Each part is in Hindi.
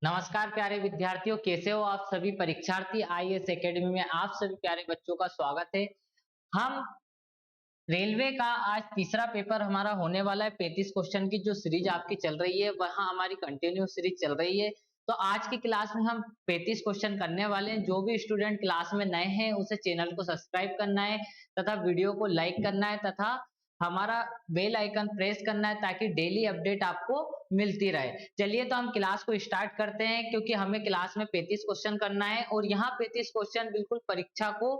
नमस्कार प्यारे विद्यार्थियों, कैसे हो आप सभी परीक्षार्थी। आईएएस एकेडमी में आप सभी प्यारे बच्चों का स्वागत है। हम रेलवे का आज तीसरा पेपर हमारा होने वाला है। 35 क्वेश्चन की जो सीरीज आपकी चल रही है वहाँ हमारी कंटिन्यू सीरीज चल रही है। तो आज की क्लास में हम 35 क्वेश्चन करने वाले हैं। जो भी स्टूडेंट क्लास में नए हैं उसे चैनल को सब्सक्राइब करना है तथा वीडियो को लाइक करना है तथा हमारा बेल आइकन प्रेस करना है ताकि डेली अपडेट आपको मिलती रहे। चलिए तो हम क्लास को स्टार्ट करते हैं, क्योंकि हमें क्लास में 35 क्वेश्चन करना है और यहाँ 35 क्वेश्चन बिल्कुल परीक्षा को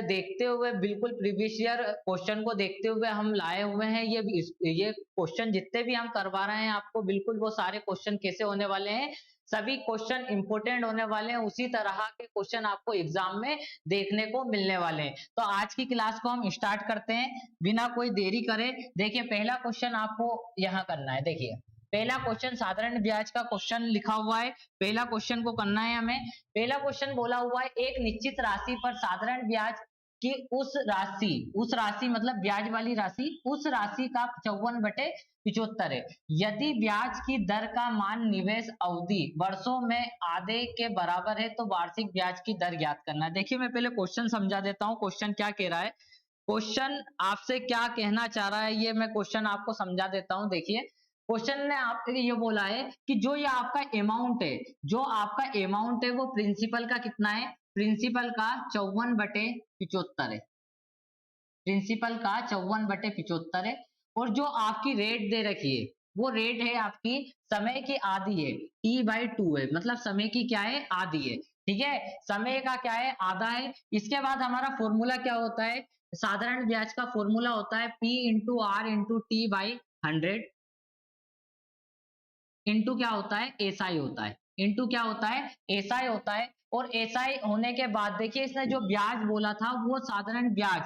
देखते हुए, बिल्कुल प्रीवियस ईयर क्वेश्चन को देखते हुए हम लाए हुए हैं। ये क्वेश्चन जितने भी हम करवा रहे हैं आपको, बिल्कुल वो सारे क्वेश्चन कैसे होने वाले हैं, सभी क्वेश्चन इंपोर्टेंट होने वाले हैं। उसी तरह के क्वेश्चन आपको एग्जाम में देखने को मिलने वाले हैं। तो आज की क्लास को हम स्टार्ट करते हैं बिना कोई देरी करे। देखिए पहला क्वेश्चन आपको यहाँ करना है। देखिए पहला क्वेश्चन साधारण ब्याज का क्वेश्चन लिखा हुआ है। पहला क्वेश्चन को करना है हमें। पहला क्वेश्चन बोला हुआ है, एक निश्चित राशि पर साधारण ब्याज की उस राशि मतलब ब्याज वाली राशि, उस राशि का 54/75 है। यदि ब्याज की दर का मान निवेश अवधि वर्षों में आधे के बराबर है तो वार्षिक ब्याज की दर ज्ञात करना है। देखिए मैं पहले क्वेश्चन समझा देता हूँ, क्वेश्चन क्या कह रहा है, क्वेश्चन आपसे क्या कहना चाह रहा है, ये मैं क्वेश्चन आपको समझा देता हूं। देखिए क्वेश्चन ने आपके लिए ये बोला है कि जो ये आपका अमाउंट है, जो आपका अमाउंट है वो प्रिंसिपल का कितना है, प्रिंसिपल का 54/75 है। प्रिंसिपल का 54/75 है। और जो आपकी रेट दे रखी है वो रेट है आपकी समय की आधी है, T/2 है, मतलब समय की क्या है, आधी है। ठीक है, समय का क्या है, आधा है। इसके बाद हमारा फॉर्मूला क्या होता है, साधारण ब्याज का फॉर्मूला होता है P/R/T/100 इंटू क्या होता है, एसआई होता है। इंटू क्या होता है, एसआई होता है। और एसआई होने के बाद देखिए इसने जो ब्याज बोला था वो साधारण ब्याज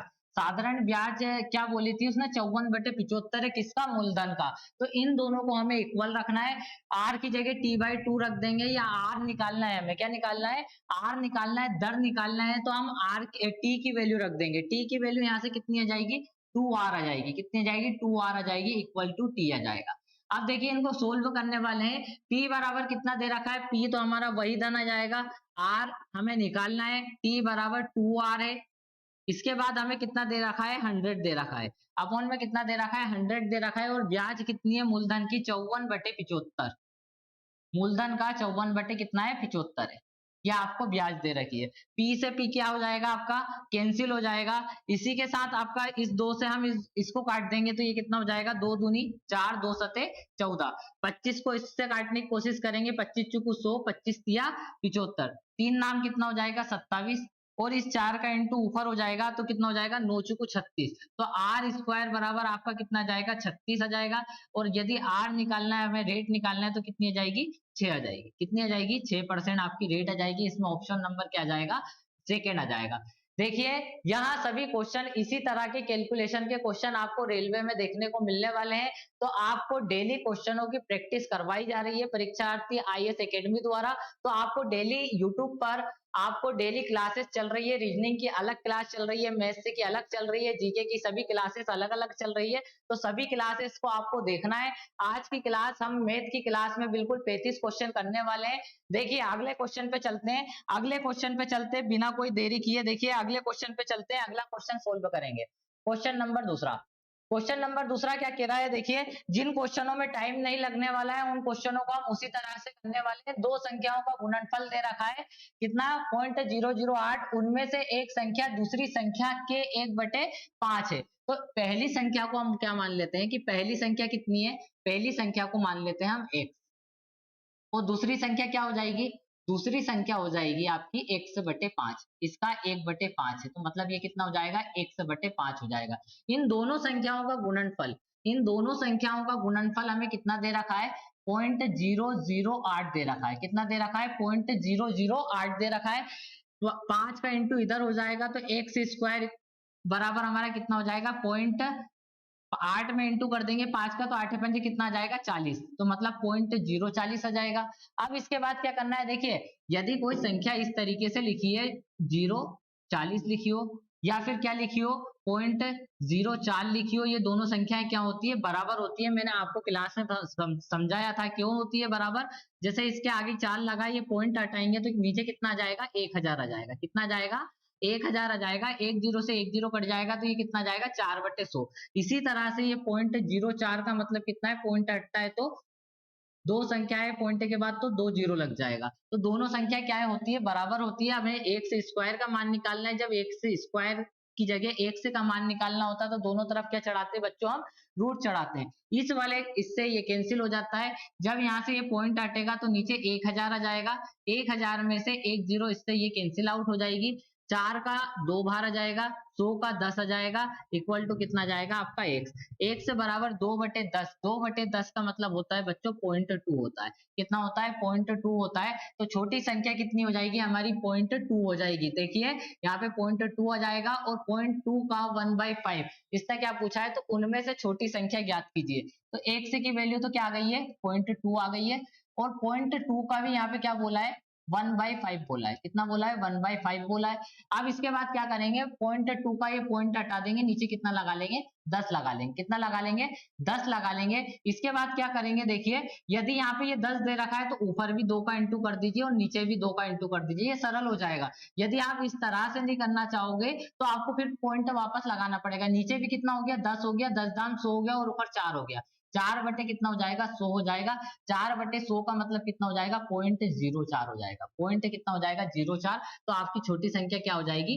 क्या बोली थी उसने, 54/75 है, किसका, मूलधन का। तो इन दोनों को हमें इक्वल रखना है। आर की जगह T/2 रख देंगे, या आर निकालना है हमें, क्या निकालना है, आर निकालना है, दर निकालना है। तो हम आर टी की वैल्यू रख देंगे। टी की वैल्यू यहाँ से कितनी आ जाएगी, 2R आ जाएगी। कितनी आ जाएगी, 2R आ जाएगी, इक्वल टू टी आ जाएगा। अब देखिए इनको सोल्व करने वाले हैं। P बराबर कितना दे रखा है, P तो हमारा वही धन आ जाएगा, R हमें निकालना है, T बराबर 2R है। इसके बाद हमें कितना दे रखा है, 100 दे रखा है। अपॉन में कितना दे रखा है, 100 दे रखा है। और ब्याज कितनी है, मूलधन की 54/75, मूलधन का 54 बटे कितना है, 75 है। यह आपको ब्याज दे रखी है। पी से पी क्या हो जाएगा, आपका कैंसिल हो जाएगा। इसी के साथ आपका इस दो से हम इसको काट देंगे तो ये कितना हो जाएगा, 2 दूनी 4, 2 सते 14। 25 को इससे काटने की कोशिश करेंगे, 25 चुकू 100, 25 तिया 75, 3 नाम कितना हो जाएगा, 27। और इस 4 का इंटू ऊपर हो जाएगा तो कितना हो जाएगा, 9 चुकू 36। तो आर स्क्वायर बराबर आपका कितना जाएगा, 36 आ जाएगा। और यदि आर निकालना है, हमें रेट निकालना है, तो कितनी आ जाएगी, 6 आ जाएगी। कितनी आ जाएगी, 6% आपकी रेट आ जाएगी। इसमें ऑप्शन नंबर क्या आ जाएगा, सेकेंड आ जाएगा। देखिए यहाँ सभी क्वेश्चन इसी तरह के कैलकुलेशन के क्वेश्चन आपको रेलवे में देखने को मिलने वाले हैं। तो आपको डेली क्वेश्चनों की प्रैक्टिस करवाई जा रही है परीक्षार्थी आईएएस एकेडमी द्वारा। तो आपको डेली यूट्यूब पर आपको डेली क्लासेस चल रही है, रीजनिंग की अलग क्लास चल रही है, मैथ्स की अलग चल रही है, जीके की सभी क्लासेस अलग अलग चल रही है। तो सभी क्लासेस को आपको देखना है। आज की क्लास हम मैथ की क्लास में बिल्कुल 35 क्वेश्चन करने वाले हैं। देखिए अगले क्वेश्चन पे चलते हैं, अगले क्वेश्चन पे चलते बिना कोई देरी किए। देखिए अगले क्वेश्चन पे चलते हैं, अगला क्वेश्चन सोल्व करेंगे। क्वेश्चन नंबर दूसरा, क्वेश्चन नंबर दूसरा क्या कह रहा है, देखिए जिन क्वेश्चनों में टाइम नहीं लगने वाला है उन क्वेश्चनों को हम उसी तरह से करने वाले हैं। दो संख्याओं का गुणनफल दे रखा है, कितना, 0.008। उनमें से एक संख्या दूसरी संख्या के 1/5 है। तो पहली संख्या को हम क्या मान लेते हैं कि पहली संख्या कितनी है, पहली संख्या को मान लेते हैं हम x। और दूसरी संख्या क्या हो जाएगी, दूसरी संख्या हो जाएगी आपकी x/5। इसका 1/5 है तो मतलब ये कितना हो जाएगा, x/5 हो जाएगा। इन दोनों संख्याओं का गुणनफल, इन दोनों संख्याओं का गुणनफल हमें कितना दे रखा है, 0.008 दे रखा है। कितना दे रखा है, 0.008 दे रखा है। तो 5 का इंटू इधर हो जाएगा तो एक्स स्क्वायर बराबर हमारा कितना हो जाएगा, 8 में इंटू कर देंगे 5 का, तो 8 पंजे कितना आ जाएगा, 40। तो मतलब 0.040 आ जाएगा। अब इसके बाद क्या करना है, देखिए यदि कोई संख्या इस तरीके से लिखी है, 0, 40 लिखी हो, या फिर क्या लिखी हो, 0.04 लिखी हो, ये दोनों संख्याएं क्या होती है, बराबर होती है। मैंने आपको क्लास में समझाया था क्यों होती है बराबर। जैसे इसके आगे 4 लगा, ये पॉइंट हटाएंगे तो नीचे कितना आ जाएगा, 1000 आ जाएगा। कितना आ जाएगा, 1000 आ जाएगा। एक जीरो से एक जीरो कट जाएगा तो ये कितना आ जाएगा, 4/100। इसी तरह से ये 0.04 का मतलब कितना है, पॉइंट हटता है तो दो संख्याएं पॉइंट के बाद तो 2 जीरो लग जाएगा। तो दोनों संख्या क्या है, होती है, बराबर होती है। हमें एक से स्क्वायर का मान निकालना है। जब एक से स्क्वायर की जगह एक से का मान निकालना होता है तो दोनों तरफ क्या चढ़ाते हैं बच्चों, हम रूट चढ़ाते हैं। इस वाले इससे ये कैंसिल हो जाता है। जब यहाँ से ये पॉइंट हटेगा तो नीचे 1000 आ जाएगा। 1000 में से एक जीरो इससे ये कैंसिल आउट हो जाएगी। 4 का 2 बाहर आ जाएगा, 100 का 10 आ जाएगा, इक्वल टू कितना जाएगा आपका x। x से बराबर 2/10। 2/10 का मतलब होता है बच्चों 0.2 होता है। कितना होता है, 0.2 होता है। तो छोटी संख्या कितनी हो जाएगी हमारी, 0.2 हो जाएगी। देखिए यहाँ पे 0.2 आ जाएगा और 0.2 का 1/5 इससे क्या पूछा है, तो उनमें से छोटी संख्या ज्ञात कीजिए। तो x की वैल्यू तो क्या आ गई है, 0.2 आ गई है। और 0.2 का भी यहाँ पे क्या बोला है, 1/5 बोला है। कितना बोला है, 1/5 बोला है। अब इसके बाद क्या करेंगे, 0.2 का ये पॉइंट हटा देंगे, नीचे कितना लगा लेंगे, 10 लगा लेंगे। कितना लगा लेंगे, 10 लगा लेंगे। इसके बाद क्या करेंगे, देखिए यदि यहाँ पे ये 10 दे रखा है तो ऊपर भी 2 का इंटू कर दीजिए और नीचे भी 2 का इंटू कर दीजिए, ये सरल हो जाएगा। यदि आप इस तरह से नहीं करना चाहोगे तो आपको फिर पॉइंट वापस लगाना पड़ेगा। नीचे भी कितना हो गया, 10 हो गया, 10 दाम 100 हो गया और ऊपर 4 हो गया। 4 बटे कितना हो जाएगा, 100 हो जाएगा। 4/100 का मतलब कितना हो जाएगा, 0.04 हो जाएगा। पॉइंट कितना हो जाएगा, 0.4। तो आपकी छोटी संख्या क्या हो जाएगी,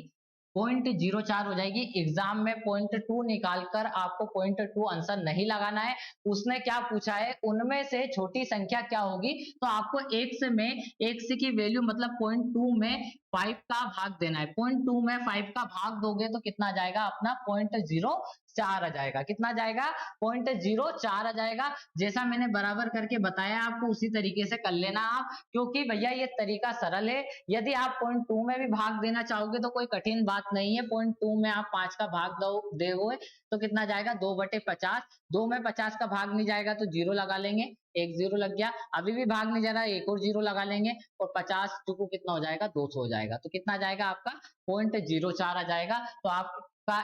0.04 हो जाएगी। एग्जाम में 0.2 निकालकर आपको 0.2 आंसर नहीं लगाना है। उसने क्या पूछा है, उनमें से छोटी संख्या क्या होगी। तो आपको x में x की वैल्यू मतलब 0.2 में 5 का भाग देना है। 0.2 में 5 का भाग दोगे तो कितना आ जाएगा अपना, 0.04 आ जाएगा। कितना आ जाएगा, 0.04 आ जाएगा। जैसा मैंने बराबर करके बताया आपको उसी तरीके से कर लेना आप, क्योंकि भैया ये तरीका सरल है। यदि आप 0.2 में भी भाग देना चाहोगे तो कोई कठिन बात नहीं है। 0.2 में आप 5 का भाग दोगे तो कितना जाएगा, 2/50। 2 में 50 का भाग नहीं जाएगा तो जीरो लगा लेंगे, एक जीरो लग गया। अभी भी भाग नहीं जा रहा, एक और जीरो लगा लेंगे और 50 टू कितना हो जाएगा, 200 हो जाएगा। तो कितना जाएगा आपका, 0.04 आ जाएगा। तो आपका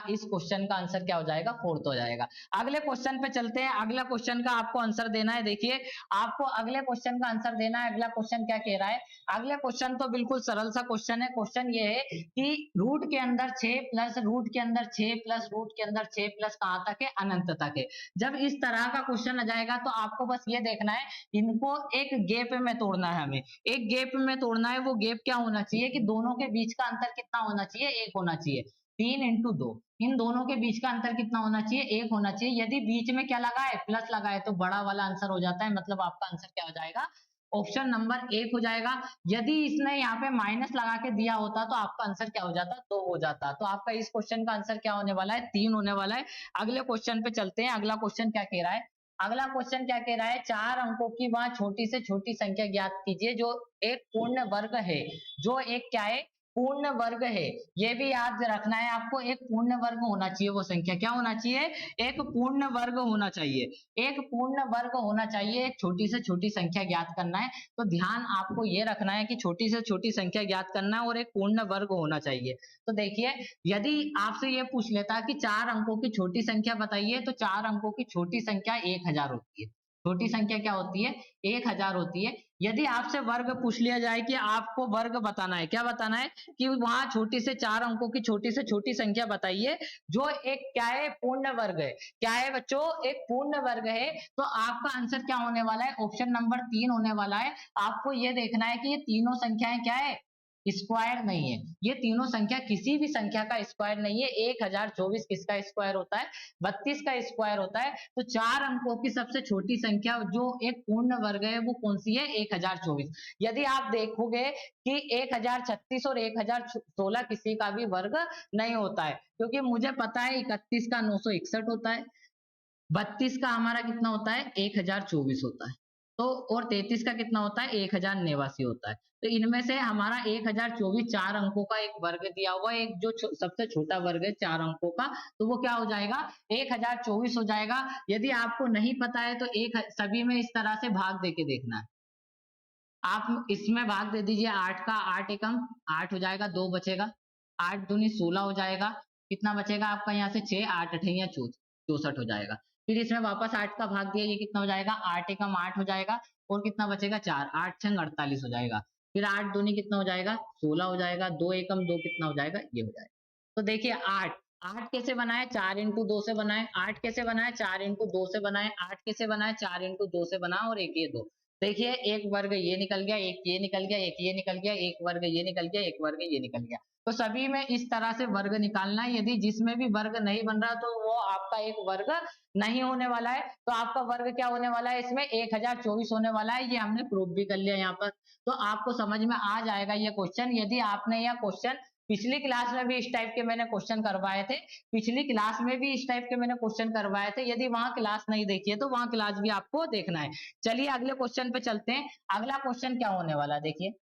इस क्वेश्चन का आंसर क्या हो जाएगा, 4th हो जाएगा। अगले क्वेश्चन पे चलते हैं। अगला क्वेश्चन का आपको आंसर देना है। देखिए आपको अगले क्वेश्चन का आंसर देना है। अगला क्वेश्चन क्या कह रहा है, अगले क्वेश्चन तो बिल्कुल सरल सा क्वेश्चन है। क्वेश्चन ये है कि रूट के अंदर 6 प्लस रूट के अंदर 6 प्लस रूट के अंदर 6 प्लस कहां तक है, अनंत तक है। जब इस तरह का क्वेश्चन आ जाएगा तो आपको बस ये देखना है, इनको एक गैप में तोड़ना है। हमें एक गैप में तोड़ना है। वो गैप क्या होना चाहिए कि दोनों के बीच का अंतर कितना होना चाहिए, 1 होना चाहिए। 3 × 2, इन दोनों के बीच का अंतर कितना होना चाहिए, 1 होना चाहिए। यदि बीच में क्या लगा है, प्लस लगा है तो बड़ा वाला आंसर हो जाता है। मतलब आपका आंसर क्या हो जाएगा, ऑप्शन नंबर 1 हो जाएगा। यदि इसने यहाँ पे माइनस लगा के दिया होता तो आपका आंसर क्या हो जाता, 2 हो जाता। तो आपका इस क्वेश्चन का आंसर क्या होने वाला है, 3 होने वाला है। अगले क्वेश्चन पे चलते हैं। अगला क्वेश्चन क्या कह रहा है, अगला क्वेश्चन क्या कह रहा है, 4 अंकों की वह छोटी से छोटी संख्या ज्ञात कीजिए जो एक पूर्ण वर्ग है। जो एक क्या है, पूर्ण वर्ग है। ये भी याद रखना है आपको, एक पूर्ण वर्ग होना चाहिए। वो संख्या क्या होना चाहिए, एक पूर्ण वर्ग होना चाहिए। एक पूर्ण वर्ग होना चाहिए। एक छोटी से छोटी संख्या ज्ञात करना है। तो ध्यान आपको ये रखना है कि छोटी से छोटी संख्या ज्ञात करना है और एक पूर्ण वर्ग होना चाहिए। तो देखिए यदि आपसे ये पूछ लेता कि 4 अंकों की छोटी संख्या बताइए, तो 4 अंकों की छोटी संख्या 1000 होती है। छोटी संख्या क्या होती है, 1000 होती है। यदि आपसे वर्ग पूछ लिया जाए कि आपको वर्ग बताना है, क्या बताना है कि वहां छोटी से 4 अंकों की छोटी से छोटी संख्या बताइए जो एक क्या है, पूर्ण वर्ग है। क्या है बच्चों, एक पूर्ण वर्ग है। तो आपका आंसर क्या होने वाला है, ऑप्शन नंबर 3 होने वाला है। आपको यह देखना है कि ये तीनों संख्याएं क्या है, स्क्वायर नहीं है। ये तीनों संख्या किसी भी संख्या का स्क्वायर नहीं है। 1024 किसका स्क्वायर होता है, 32 का स्क्वायर होता है। तो 4 अंकों की सबसे छोटी संख्या जो एक पूर्ण वर्ग है वो कौन सी है, 1024। यदि आप देखोगे कि 1036 और 1016 किसी का भी वर्ग नहीं होता है, क्योंकि मुझे पता है 31 का 961 होता है, 32 का हमारा कितना होता है, 1024 होता है। तो और 33 का कितना होता है, 1089 होता है। तो इनमें से हमारा 1024 4 अंकों का एक वर्ग दिया हुआ है। एक जो सबसे छोटा वर्ग है 4 अंकों का, तो वो क्या हो जाएगा, 1024 हो जाएगा। यदि आपको नहीं पता है तो एक सभी में इस तरह से भाग देके देखना है। आप इसमें भाग दे दीजिए, 8 का 8 एकम 8 हो जाएगा, 2 बचेगा। 8 दूनी 16 हो जाएगा। कितना बचेगा आपका यहाँ से 6 8 अठैया 64 हो जाएगा। फिर इसमें वापस 8 का भाग दिया, ये कितना हो जाएगा 8 एकम 8 हो जाएगा और कितना बचेगा 4 8 छंग 48 हो जाएगा। फिर 8 दूनी कितना हो जाएगा 16 हो जाएगा, 2 एकम 2 कितना हो जाएगा ये हो जाएगा। तो देखिए 8 8 कैसे बनाए 4 इंटू 2 से बनाए, 8 कैसे बनाए 4 इंटू 2 से बनाए, 8 कैसे बनाए 4 इंटू 2 से बना और एक ये 2। देखिए एक वर्ग ये निकल गया, एक ये निकल गया, एक ये निकल गया, एक वर्ग ये निकल गया, एक वर्ग ये निकल गया। तो सभी में इस तरह से वर्ग निकालना है। यदि जिसमें भी वर्ग नहीं बन रहा तो वो आपका एक वर्ग नहीं होने वाला है। तो आपका वर्ग क्या होने वाला है इसमें 1024 होने वाला है। ये हमने प्रूफ भी कर लिया यहाँ पर। तो आपको समझ में आ जाएगा ये क्वेश्चन। यदि आपने यह क्वेश्चन पिछली क्लास में भी इस टाइप के मैंने क्वेश्चन करवाए थे, पिछली क्लास में भी इस टाइप के मैंने क्वेश्चन करवाए थे, यदि वहां क्लास नहीं देखी है तो वहां क्लास भी आपको देखना है। चलिए अगले क्वेश्चन पे चलते हैं। अगला क्वेश्चन क्या होने वाला है देखिए।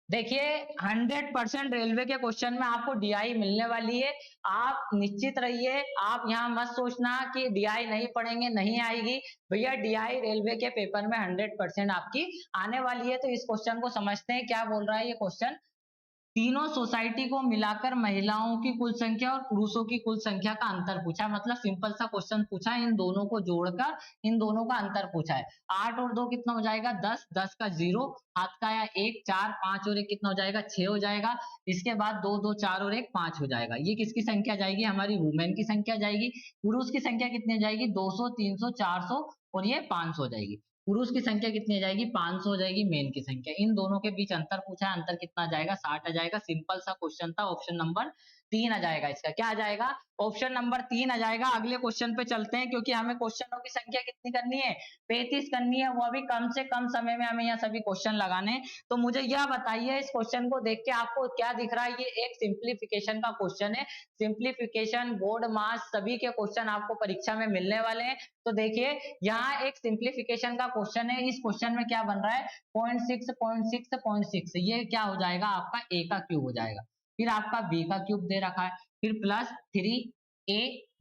देखिए 100% रेलवे के क्वेश्चन में आपको डीआई मिलने वाली है। आप निश्चित रहिए, आप यहाँ मत सोचना कि डीआई नहीं पढ़ेंगे नहीं आएगी। भैया डीआई रेलवे के पेपर में 100% आपकी आने वाली है। तो इस क्वेश्चन को समझते हैं क्या बोल रहा है ये क्वेश्चन। तीनों सोसाइटी को मिलाकर महिलाओं की कुल संख्या और पुरुषों की कुल संख्या का अंतर पूछा है। मतलब सिंपल सा क्वेश्चन पूछा है, इन दोनों को जोड़कर इन दोनों का अंतर पूछा है। 8 और 2 कितना हो जाएगा 10, 10 का 0 हाथ का आया 1, 4 5 और 1 कितना हो जाएगा 6 हो जाएगा। इसके बाद 2 2 4 और 1 5 हो जाएगा। ये किसकी संख्या जाएगी हमारी वुमेन की संख्या जाएगी। पुरुष की संख्या कितनी हो जाएगी 200 300 400 और ये 500 हो जाएगी। पुरुष की संख्या कितनी आ जाएगी 500 हो जाएगी मेन की संख्या। इन दोनों के बीच अंतर पूछा है, अंतर कितना आ जाएगा 60 आ जाएगा। सिंपल सा क्वेश्चन था। ऑप्शन नंबर 3 आ जाएगा इसका। क्या आ जाएगा ऑप्शन नंबर 3 आ जाएगा। अगले क्वेश्चन पे चलते हैं क्योंकि हमें क्वेश्चनों की संख्या कितनी करनी है 35 करनी है। वो भी कम से कम समय में हमें यहाँ सभी क्वेश्चन लगाने हैं। तो मुझे यह बताइए इस क्वेश्चन को देख के आपको क्या दिख रहा है। ये एक सिंप्लीफिकेशन का क्वेश्चन है। सिंप्लीफिकेशन बोर्ड मास सभी के क्वेश्चन आपको परीक्षा में मिलने वाले हैं। तो देखिए यहाँ एक सिंप्लीफिकेशन का क्वेश्चन है। इस क्वेश्चन में क्या बन रहा है 0.6 0.6 0.6 ये क्या हो जाएगा आपका a का क्यूब हो जाएगा। फिर आपका b का क्यूब दे रखा है, फिर प्लस 3a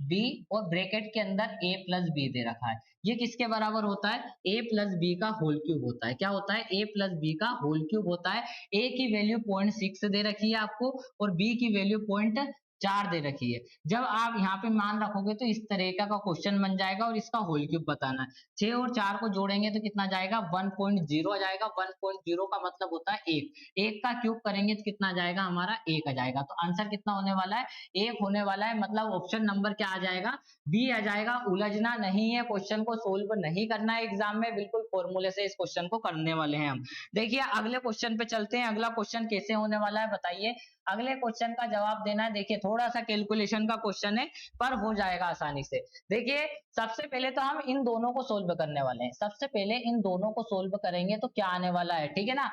b और ब्रैकेट के अंदर a प्लस b दे रखा है। ये किसके बराबर होता है a प्लस b का होल क्यूब होता है। क्या होता है a प्लस b का होल क्यूब होता है। a की वैल्यू 0.6 दे रखी है आपको और b की वैल्यू 0.4 दे रखी है। जब आप यहाँ पे मान रखोगे तो इस तरीका का क्वेश्चन बन जाएगा और इसका होल क्यूब बताना है। 6 और 4 को जोड़ेंगे तो कितना जाएगा 1.0 आ जाएगा। 1.0 का मतलब होता है 1, 1 का क्यूब करेंगे तो कितना जाएगा हमारा 1 आ जाएगा। तो आंसर कितना होने वाला है 1 होने वाला है। मतलब ऑप्शन नंबर क्या आ जाएगा बी आ जाएगा। उलझना नहीं है, क्वेश्चन को सोल्व नहीं करना है एग्जाम में, बिल्कुल फॉर्मूले से इस क्वेश्चन को करने वाले हैं हम। देखिए अगले क्वेश्चन पे चलते हैं। अगला क्वेश्चन कैसे होने वाला है बताइए। अगले क्वेश्चन का जवाब देना है। देखिए थोड़ा सा कैलकुलेशन का क्वेश्चन है पर हो जाएगा आसानी से। देखिए सबसे पहले तो हम इन दोनों को सोल्व करने वाले हैं। सबसे पहले इन दोनों को सोल्व करेंगे तो क्या आने वाला है ठीक है ना।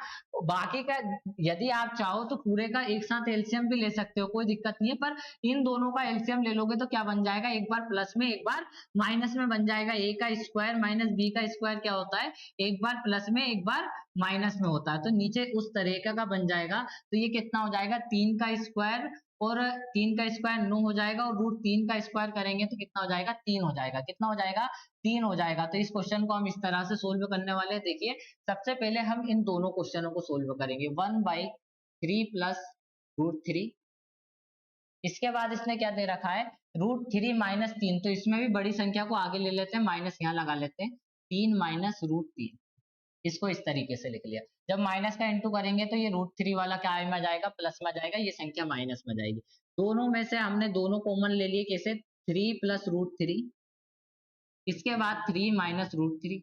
बाकी का यदि आप चाहो तो पूरे का एक साथ एलसीएम भी ले सकते हो, कोई दिक्कत नहीं है। पर इन दोनों का एलसीएम ले लोगे तो क्या बन जाएगा एक बार प्लस में एक बार माइनस में बन जाएगा। a का स्क्वायर माइनस b का स्क्वायर क्या होता है एक बार प्लस में एक बार माइनस में होता है। तो नीचे उस तरीके का बन जाएगा। तो ये कितना हो जाएगा 3 का स्क्वायर और 3 का स्क्वायर 9 हो जाएगा और रूट 3 का स्क्वायर करेंगे तो कितना हो जाएगा 3 हो जाएगा। कितना हो जाएगा 3 हो जाएगा। तो इस क्वेश्चन को हम इस तरह से सोल्व करने वाले हैं। देखिए सबसे पहले हम इन दोनों क्वेश्चनों को सोल्व करेंगे 1/3 प्लस रूट 3। इसके बाद इसने क्या दे रखा है रूट 3 माइनस 3। तो इसमें भी बड़ी संख्या को आगे ले लेते हैं, माइनस यहाँ लगा लेते हैं 3 माइनस रूट 3। इसको इस तरीके से लिख लिया। जब माइनस का इंटू करेंगे तो ये रूट 3 वाला क्या में आ जाएगा प्लस में आ जाएगा, ये संख्या माइनस में जाएगी। दोनों में से हमने दोनों कॉमन ले लिए कैसे 3 प्लस रूट 3। इसके बाद 3 माइनस रूट 3।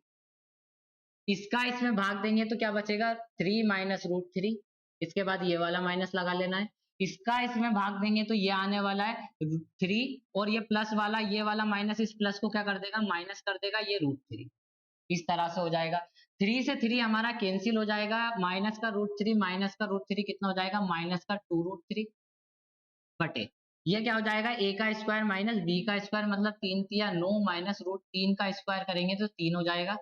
इसका इसमें भाग देंगे तो क्या बचेगा 3 माइनस रूट 3। इसके बाद ये वाला माइनस लगा लेना है। इसका इसमें भाग देंगे तो ये आने वाला है 3 और ये प्लस वाला ये वाला माइनस इस प्लस को क्या कर देगा माइनस कर देगा, ये रूट 3 इस तरह से हो जाएगा। 3 से 3 हमारा कैंसिल हो जाएगा। माइनस का रूट 3 माइनस का रूट 3 कितना हो जाएगा माइनस का 2 रूट 3 बटे ये क्या हो जाएगा a का स्क्वायर माइनस b का स्क्वायर मतलब 3 तिया 9 माइनस रूट 3 का स्क्वायर करेंगे तो 3 हो जाएगा।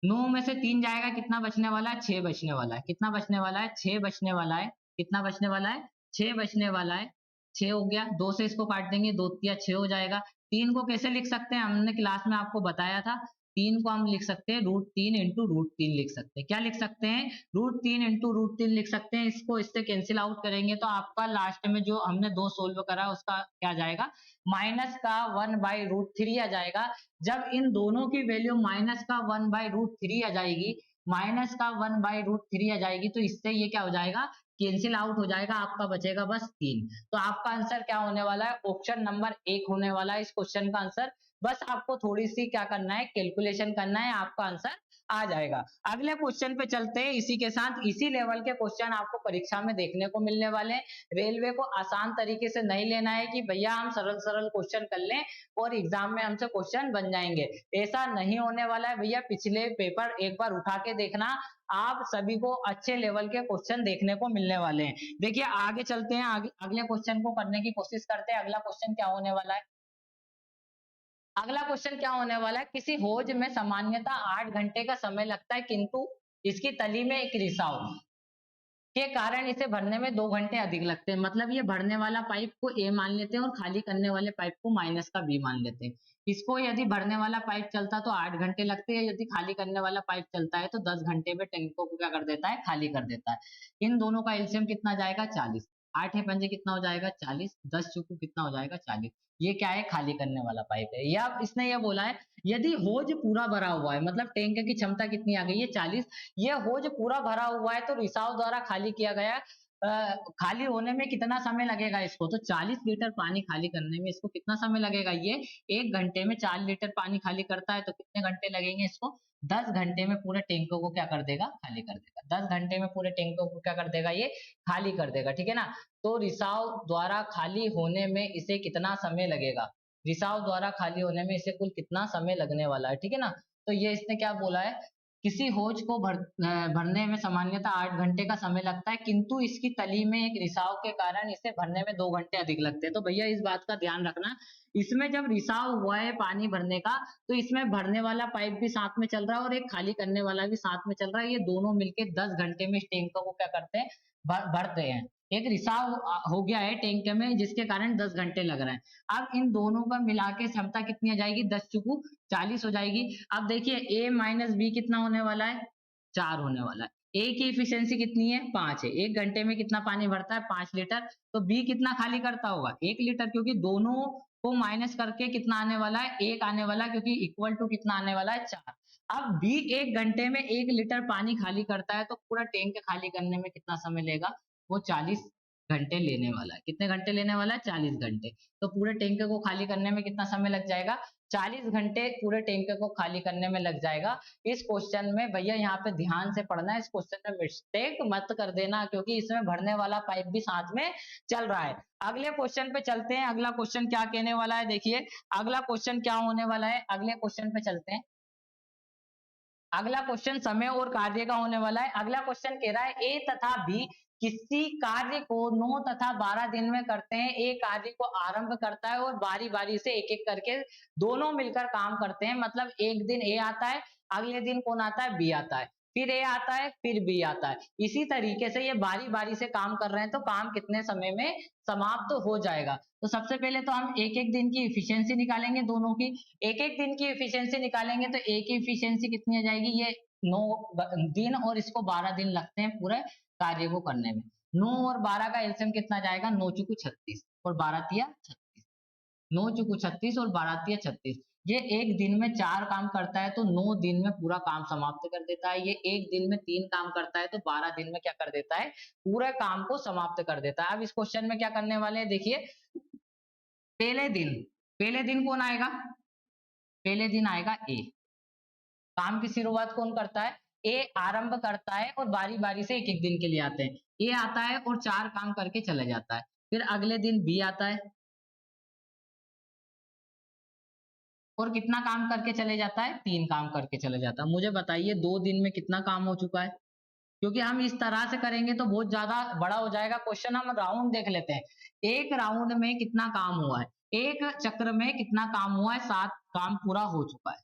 9 में से 3 जाएगा कितना बचने वाला है 6 बचने वाला है। कितना बचने वाला है 6 बचने वाला है। कितना बचने वाला है 6 बचने वाला है। 6 हो गया। 2 से इसको काट देंगे 2 तिया 6 हो जाएगा। 3 को कैसे लिख सकते हैं हमने क्लास में आपको बताया था 3 को हम लिख सकते हैं √3 इंटू √3 लिख सकते हैं। क्या लिख सकते हैं? √3 इंटू √3 लिख सकते हैं। इसको इससे कैंसिल आउट करेंगे तो आपका लास्ट में जो हमने 2 सोल्व करा उसका क्या जाएगा, माइनस का 1/√3 आ जाएगा। जब इन दोनों की वैल्यू माइनस का 1/√3 आ जाएगी, माइनस का 1/√3 आ जाएगी, तो इससे ये क्या हो जाएगा, कैंसिल आउट हो जाएगा, आपका बचेगा बस 3। तो आपका आंसर क्या होने वाला है, ऑप्शन नंबर 1 होने वाला है इस क्वेश्चन का आंसर। बस आपको थोड़ी सी क्या करना है, कैलकुलेशन करना है, आपका आंसर आ जाएगा। अगले क्वेश्चन पे चलते हैं। इसी के साथ इसी लेवल के क्वेश्चन आपको परीक्षा में देखने को मिलने वाले हैं। रेलवे को आसान तरीके से नहीं लेना है कि भैया हम सरल सरल क्वेश्चन कर लें और एग्जाम में हमसे क्वेश्चन बन जाएंगे, ऐसा नहीं होने वाला है भैया। पिछले पेपर एक बार उठा के देखना, आप सभी को अच्छे लेवल के क्वेश्चन देखने को मिलने वाले हैं। देखिए आगे चलते हैं, आगे अगले क्वेश्चन को करने की कोशिश करते हैं। अगला क्वेश्चन क्या होने वाला है, अगला क्वेश्चन क्या होने वाला है, किसी होज में सामान्यतः 8 घंटे का समय लगता है, किंतु इसकी तली में एक रिसाव के कारण इसे भरने में 2 घंटे अधिक लगते हैं। मतलब ये भरने वाला पाइप को ए मान लेते हैं और खाली करने वाले पाइप को माइनस का बी मान लेते हैं। इसको यदि भरने वाला पाइप चलता तो 8 घंटे लगते हैं, यदि खाली करने वाला पाइप चलता है तो 10 घंटे में टैंकों को क्या कर देता है, खाली कर देता है। इन दोनों का एलसीएम कितना जाएगा, 40। 8 पंजे कितना हो जाएगा, 40। 10 चुकू कितना हो जाएगा, 40। ये क्या है, खाली करने वाला पाइप है। या इसने ये बोला है यदि होज पूरा भरा हुआ है, मतलब टैंक की क्षमता कितनी आ गई है, 40। ये होज पूरा भरा हुआ है तो रिसाव द्वारा खाली किया गया, खाली होने में कितना समय लगेगा इसको, तो 40 लीटर पानी खाली करने में इसको कितना समय लगेगा, ये 1 घंटे में 4 लीटर पानी खाली करता है तो कितने घंटे लगेंगे इसको, 10 घंटे में पूरे टैंकों को क्या कर देगा, खाली कर देगा। 10 घंटे में पूरे टैंकों को क्या कर देगा, ये खाली कर देगा, ठीक है ना। तो रिसाव द्वारा खाली होने में इसे कितना समय लगेगा, रिसाव द्वारा खाली होने में इसे कुल कितना समय लगने वाला है, ठीक है ना। तो ये इसने क्या बोला है, किसी होज को भरने में सामान्यतः 8 घंटे का समय लगता है, किंतु इसकी तली में एक रिसाव के कारण इसे भरने में 2 घंटे अधिक लगते हैं। तो भैया इस बात का ध्यान रखना, इसमें जब रिसाव हुआ है पानी भरने का तो इसमें भरने वाला पाइप भी साथ में चल रहा है और एक खाली करने वाला भी साथ में चल रहा है। ये दोनों मिलके 10 घंटे में इस टैंक को क्या करते हैं, भरते हैं। एक रिसाव हो गया है टैंक में जिसके कारण 10 घंटे लग रहे हैं। अब इन दोनों का मिला के क्षमता कितनी आ जाएगी, 10 चुकू 40 हो जाएगी। अब देखिए a माइनस बी कितना होने वाला है, 4 होने वाला है। a की इफिशियंसी कितनी है, 5 है। 1 घंटे में कितना पानी भरता है, 5 लीटर। तो b कितना खाली करता होगा, 1 लीटर, क्योंकि दोनों को माइनस करके कितना आने वाला है, 1 आने वाला है, क्योंकि इक्वल टू कितना आने वाला है, 4। अब b 1 घंटे में 1 लीटर पानी खाली करता है तो पूरा टैंक खाली करने में कितना समय लेगा, वो 40 घंटे लेने वाला है। कितने घंटे लेने वाला है, 40 घंटे। तो पूरे टैंक को खाली करने में कितना समय लग जाएगा, 40 घंटे पूरे टैंक को खाली करने में लग जाएगा। इस क्वेश्चन में भैया यहाँ पे ध्यान से पढ़ना है, इस क्वेश्चन में मिस्टेक मत कर देना, क्योंकि इसमें भरने वाला पाइप भी साथ में चल रहा है। अगले क्वेश्चन पे चलते हैं। अगला क्वेश्चन क्या कहने वाला है, देखिए अगला क्वेश्चन क्या होने वाला है, अगले क्वेश्चन पे चलते हैं। अगला क्वेश्चन समय और कार्य का होने वाला है। अगला क्वेश्चन कह रहा है ए तथा बी किसी कार्य को 9 तथा 12 दिन में करते हैं। ए कार्य को आरंभ करता है और बारी बारी से एक एक करके दोनों मिलकर काम करते हैं। मतलब एक दिन ए आता है, अगले दिन कौन आता है, बी आता है, फिर ए आता है, फिर बी आता है। इसी तरीके से ये बारी बारी से काम कर रहे हैं तो काम कितने समय में समाप्त हो जाएगा। तो सबसे पहले तो हम एक एक दिन की इफिशियंसी निकालेंगे दोनों की। एक एक दिन की इफिशियंसी निकालेंगे तो ए की इफिशियंसी कितनी आ जाएगी, ये 9 दिन और इसको 12 दिन लगते हैं पूरे कार्य को करने में। 9 और 12 का एलसीएम कितना जाएगा, 9 चुकू 36 और 12 तिया 36। 9 चुकू 36 और 12 तिया 36। ये एक दिन में 4 काम करता है तो 9 दिन में पूरा काम समाप्त कर देता है। ये एक दिन में 3 काम करता है तो 12 दिन में क्या कर देता है, पूरे काम को समाप्त कर देता है। अब इस क्वेश्चन में क्या करने वाले हैं, देखिए पहले दिन, पहले दिन कौन आएगा, पहले दिन आएगा ए। काम की शुरुआत कौन करता है, ए आरंभ करता है और बारी बारी से एक एक दिन के लिए आते हैं। ए आता है और 4 काम करके चले जाता है। फिर अगले दिन बी आता है और कितना काम करके चले जाता है, 3 काम करके चले जाता है। मुझे बताइए 2 दिन में कितना काम हो चुका है, क्योंकि हम इस तरह से करेंगे तो बहुत ज्यादा बड़ा हो जाएगा क्वेश्चन। हम राउंड देख लेते हैं, एक राउंड में कितना काम हुआ है, एक चक्र में कितना काम हुआ है, 7 काम पूरा हो चुका है।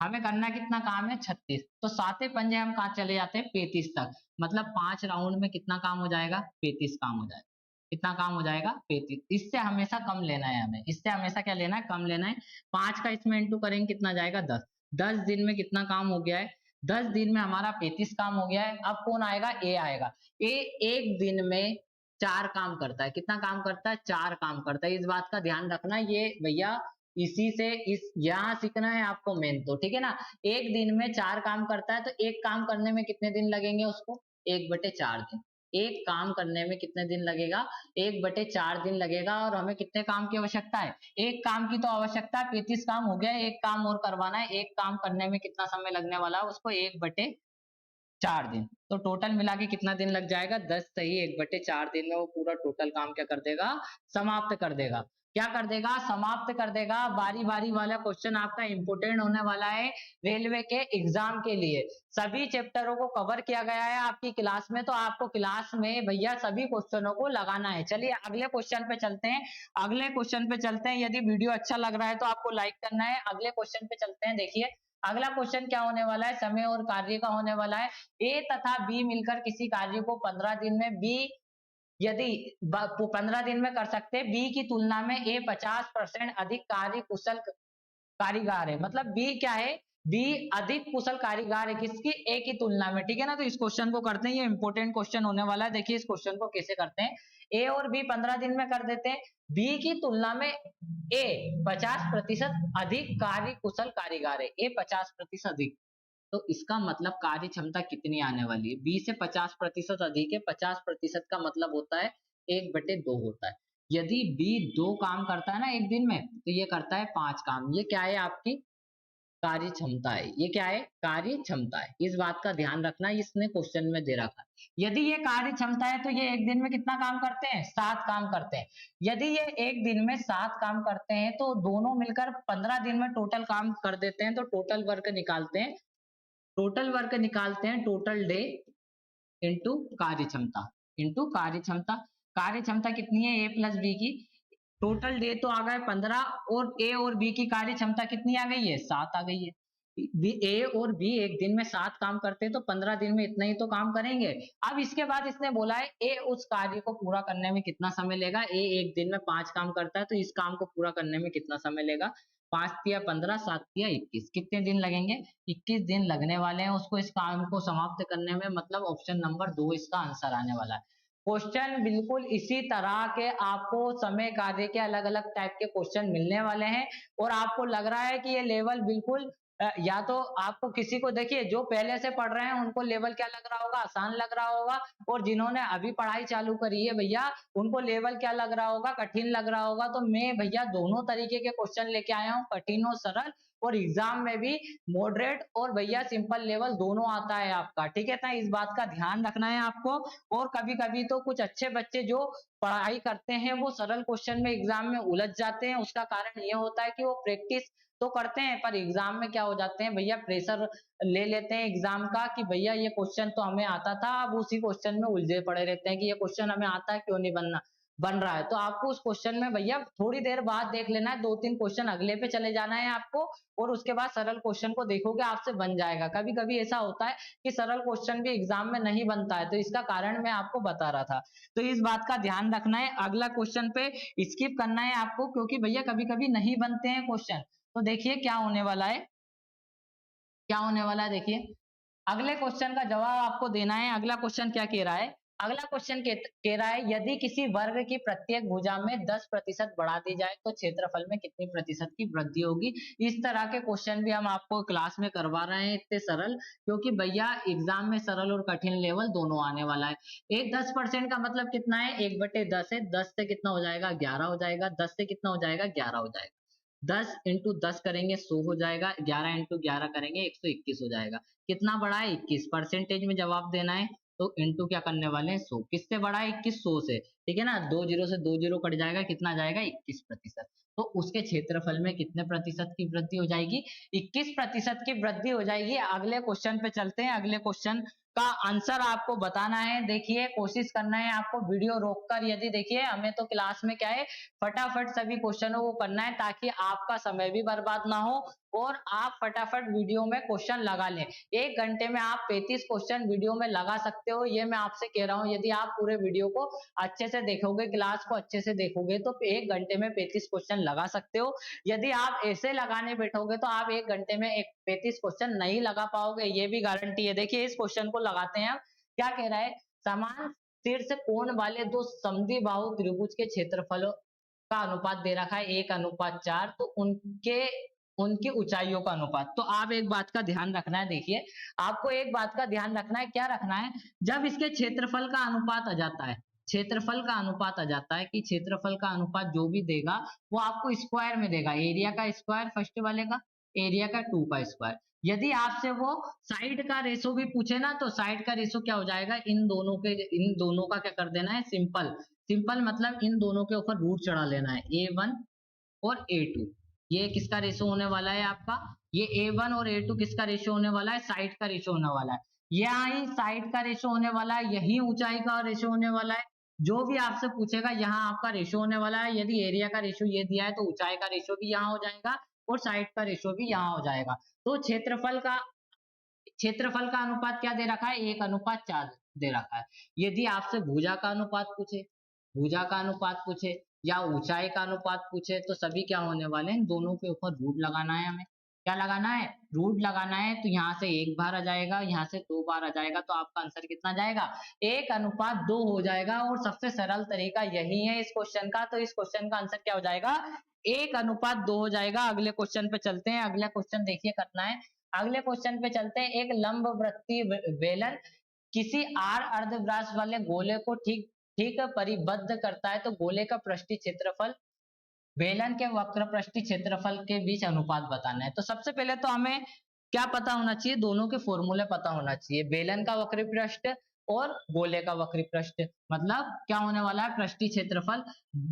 हमें करना कितना काम है, 36। तो 7 पंजे हम कहाँ चले जाते हैं, 35 तक। मतलब 5 राउंड में कितना काम हो जाएगा, 35 काम हो जाएगा। कितना काम हो जाएगा, 35। इससे हमेशा कम लेना है हमें, इससे हमेशा क्या लेना है, कम लेना है। 5 का इसमें इंटू करेंगे कितना जाएगा, 10। 10 दिन में कितना काम हो गया है? 10 दिन में हमारा 35 काम हो गया है। अब कौन आएगा? ए आएगा। ए एक दिन में 4 काम करता है। कितना काम करता है? 4 काम करता है। इस बात का ध्यान रखना, ये भैया इसी से इस यहाँ सीखना है आपको मेन तो, ठीक है ना। एक दिन में 4 काम करता है, तो एक काम करने में कितने दिन लगेंगे उसको? 1/4 दिन। एक काम करने में कितने दिन लगेगा? 1/4 दिन लगेगा। और हमें कितने काम की आवश्यकता है? एक काम की तो आवश्यकता है, 35 काम हो गया, एक काम और करवाना है। एक काम करने में कितना समय लगने वाला है उसको? 1/4 दिन। तो टोटल मिला के कितना दिन लग जाएगा? 10 सही 1/4 दिन में वो पूरा टोटल काम क्या कर देगा? समाप्त कर देगा। क्या कर देगा? समाप्त कर देगा। बारी बारी वाला क्वेश्चन आपका इंपोर्टेंट होने वाला है रेलवे के एग्जाम के लिए। सभी चैप्टरों को कवर किया गया है आपकी क्लास में, तो आपको क्लास में भैया सभी क्वेश्चनों को लगाना है। चलिए अगले क्वेश्चन पे चलते हैं। अगले क्वेश्चन पे चलते हैं। यदि वीडियो अच्छा लग रहा है तो आपको लाइक करना है। अगले क्वेश्चन पे चलते हैं। देखिए अगला क्वेश्चन क्या होने वाला है? समय और कार्य का होने वाला है। ए तथा बी मिलकर किसी कार्य को 15 दिन में बी यदि 15 दिन में कर सकते हैं, बी की तुलना में ए 50% अधिक कार्य कुशल कारीगर है। मतलब बी क्या है? बी अधिक कुशल कारीगर है किसकी? ए की तुलना में, ठीक है ना। तो इस क्वेश्चन को करते हैं, ये इंपॉर्टेंट क्वेश्चन होने वाला है। देखिए इस क्वेश्चन को कैसे करते हैं। ए और बी 15 दिन में कर देते हैं। बी की तुलना में ए 50% अधिक कार्य कुशल कारीगर है। ए 50% अधिक, तो इसका मतलब कार्य क्षमता कितनी आने वाली है? बी से 50% अधिक है। 50% का मतलब होता है 1/2 होता है। यदि बी 2 काम करता है ना एक दिन में, तो ये करता है 5 काम। ये क्या है? आपकी कार्य क्षमता है। ये क्या है? कार्य क्षमता है। इस बात का ध्यान रखना, इसने क्वेश्चन में दे रखा है। यदि ये कार्य क्षमता है तो ये एक दिन में कितना काम करते हैं? 7 काम करते हैं। यदि ये एक दिन में 7 काम करते हैं तो दोनों मिलकर 15 दिन में टोटल काम कर देते हैं। तो टोटल वर्क निकालते हैं। टोटल वर्क निकालते हैं, टोटल डे इंटू कार्य क्षमता, इंटू कार्य क्षमता। कार्य क्षमता कितनी है? ए प्लस बी की। टोटल डे तो आ गए 15, और ए और बी की कार्य क्षमता कितनी आ गई है? 7 आ गई है। ए और बी एक दिन में 7 काम करते हैं, तो 15 दिन में इतना ही तो काम करेंगे। अब इसके बाद इसने बोला है ए उस कार्य को पूरा करने में कितना समय लेगा? ए एक दिन में 5 काम करता है, तो इस काम को पूरा करने में कितना समय लेगा? 5 तिया 15, 7 तिया 21, कितने दिन लगेंगे? 21 दिन लगने वाले हैं उसको इस काम को समाप्त करने में। मतलब ऑप्शन नंबर 2 इसका आंसर आने वाला है। क्वेश्चन बिल्कुल इसी तरह के आपको समय कार्य के अलग अलग टाइप के क्वेश्चन मिलने वाले हैं। और आपको लग रहा है कि ये लेवल बिल्कुल या तो आपको किसी को, देखिए जो पहले से पढ़ रहे हैं उनको लेवल क्या लग रहा होगा? आसान लग रहा होगा। और जिन्होंने अभी पढ़ाई चालू करी है भैया, उनको लेवल क्या लग रहा होगा? कठिन लग रहा होगा। तो मैं भैया दोनों तरीके के क्वेश्चन लेके आया हूँ, कठिन और सरल। और एग्जाम में भी मॉडरेट और भैया सिंपल लेवल दोनों आता है आपका, ठीक है ना। इस बात का ध्यान रखना है आपको। और कभी कभी तो कुछ अच्छे बच्चे जो पढ़ाई करते हैं वो सरल क्वेश्चन में एग्जाम में उलझ जाते हैं। उसका कारण ये होता है कि वो प्रैक्टिस तो करते हैं, पर एग्जाम में क्या हो जाते हैं भैया? प्रेशर ले लेते हैं एग्जाम का कि भैया ये क्वेश्चन तो हमें आता था, अब उसी क्वेश्चन में उलझे पड़े रहते हैं कि ये क्वेश्चन हमें आता है, क्यों नहीं बन रहा है। तो आपको उस क्वेश्चन में भैया थोड़ी देर बाद देख लेना है, 2-3 क्वेश्चन अगले पे चले जाना है आपको। और उसके बाद सरल क्वेश्चन को देखोगे, आपसे बन जाएगा। कभी कभी ऐसा होता है कि सरल क्वेश्चन भी एग्जाम में नहीं बनता है, तो इसका कारण मैं आपको बता रहा था। तो इस बात का ध्यान रखना है। अगला क्वेश्चन पे स्किप करना है आपको, क्योंकि भैया कभी कभी नहीं बनते हैं क्वेश्चन। तो देखिए क्या होने वाला है, क्या होने वाला है। देखिए अगले क्वेश्चन का जवाब आपको देना है। अगला क्वेश्चन क्या कह रहा है? अगला क्वेश्चन कह रहा है यदि किसी वर्ग की प्रत्येक भुजा में 10% बढ़ा दी जाए तो क्षेत्रफल में कितनी प्रतिशत की वृद्धि होगी? इस तरह के क्वेश्चन भी हम आपको क्लास में करवा रहे हैं, इतने सरल, क्योंकि भैया एग्जाम में सरल और कठिन लेवल दोनों आने वाला है। एक 10% का मतलब कितना है? 1/10 है। 10 से कितना हो जाएगा? 11 हो जाएगा। 10 से कितना हो जाएगा? 11 हो जाएगा। 10 इंटू 10 करेंगे 100 हो जाएगा। 11 इंटू 11 करेंगे 121 हो जाएगा। कितना बड़ा है? 21। परसेंटेज में जवाब देना है तो इंटू क्या करने वाले हैं? 100। किससे बड़ा है? 21 100 से, ठीक है ना। 2 जीरो से 2 जीरो कट जाएगा, कितना जाएगा? 21%। तो उसके क्षेत्रफल में कितने प्रतिशत की वृद्धि हो जाएगी? 21% की वृद्धि हो जाएगी। अगले क्वेश्चन पे चलते हैं। अगले क्वेश्चन का आंसर आपको बताना है। देखिए कोशिश करना है आपको वीडियो रोककर। यदि देखिए हमें तो क्लास में क्या है, फटाफट सभी क्वेश्चनों को करना है, ताकि आपका समय भी बर्बाद ना हो और आप फटाफट वीडियो में क्वेश्चन लगा लें। 1 घंटे में आप 35 क्वेश्चन वीडियो में लगा सकते हो, ये मैं आपसे कह रहा हूं, यदि आप पूरे वीडियो को अच्छे से देखोगे, क्लास को अच्छे से देखोगे तो 1 घंटे में 35 क्वेश्चन लगा सकते हो। यदि आप ऐसे लगाने बैठोगे तो आप 1 घंटे में 35 क्वेश्चन नहीं लगा पाओगे, ये भी गारंटी है। देखिए इस क्वेश्चन को लगाते हैं। क्या कह रहा है, समान शीर्ष कोण वाले दो समद्विबाहु त्रिभुज के क्षेत्रफलों का अनुपात दे रखा है 1:4, तो उनके उनकी ऊंचाइयों का अनुपात। तो आप एक बात का ध्यान रखना है, देखिए आपको एक बात का ध्यान रखना है, क्या रखना है, जब इसके क्षेत्रफल का अनुपात आ जाता है, क्षेत्रफल का अनुपात आ जाता है कि क्षेत्रफल का अनुपात जो भी देगा वो आपको स्क्वायर में देगा, एरिया का स्क्वायर फर्स्ट वाले का, एरिया का 2 का स्क्वायर। यदि आपसे वो साइड का रेशो भी पूछे ना, तो साइड का रेशो क्या हो जाएगा, इन दोनों का क्या कर देना है, सिंपल सिंपल मतलब इन दोनों के ऊपर रूट चढ़ा लेना है, A1 और A2। ये किसका रेशो होने वाला है आपका, ये A1 और A2 किसका रेशो होने वाला है, साइड का रेशो होने वाला है। यहाँ ही साइड का रेशो होने वाला है, यही ऊंचाई का रेशो होने वाला है। जो भी आपसे पूछेगा यहाँ आपका रेशो होने वाला है। यदि एरिया का रेशो ये दिया है तो ऊंचाई का रेशो भी यहाँ हो जाएगा और साइड का रेशो भी यहाँ हो जाएगा। तो क्षेत्रफल का अनुपात क्या दे रखा है, 1:4 दे रखा है। यदि आपसे भुजा का अनुपात पूछे, भुजा का अनुपात पूछे या ऊंचाई का अनुपात पूछे, तो सभी क्या होने वाले हैं, दोनों के ऊपर रूट लगाना है हमें। क्या लगाना है, रूट लगाना है। तो यहाँ से 1 बार आ जाएगा, यहाँ से 2 बार आ जाएगा, तो आपका आंसर कितना जाएगा, 1:2 हो जाएगा। और सबसे सरल तरीका यही है इस क्वेश्चन का। तो इस क्वेश्चन का आंसर क्या हो जाएगा, 1:2 हो जाएगा। अगले क्वेश्चन पे चलते हैं। अगला क्वेश्चन देखिए करना है, अगले क्वेश्चन पे चलते हैं। एक लंबवृत्तीय बेलन किसी r अर्धव्यास वाले गोले को ठीक ठीक परिबद्ध करता है, तो गोले का पृष्ठीय क्षेत्रफल बेलन के वक्र पृष्ठीय क्षेत्रफल के बीच अनुपात बताना है। तो सबसे पहले तो हमें क्या पता होना चाहिए, दोनों के फॉर्मूले पता होना चाहिए, बेलन का वक्री पृष्ठ और गोले का वक्री पृष्ठ। मतलब क्या होने वाला है, पृष्ठीय क्षेत्रफल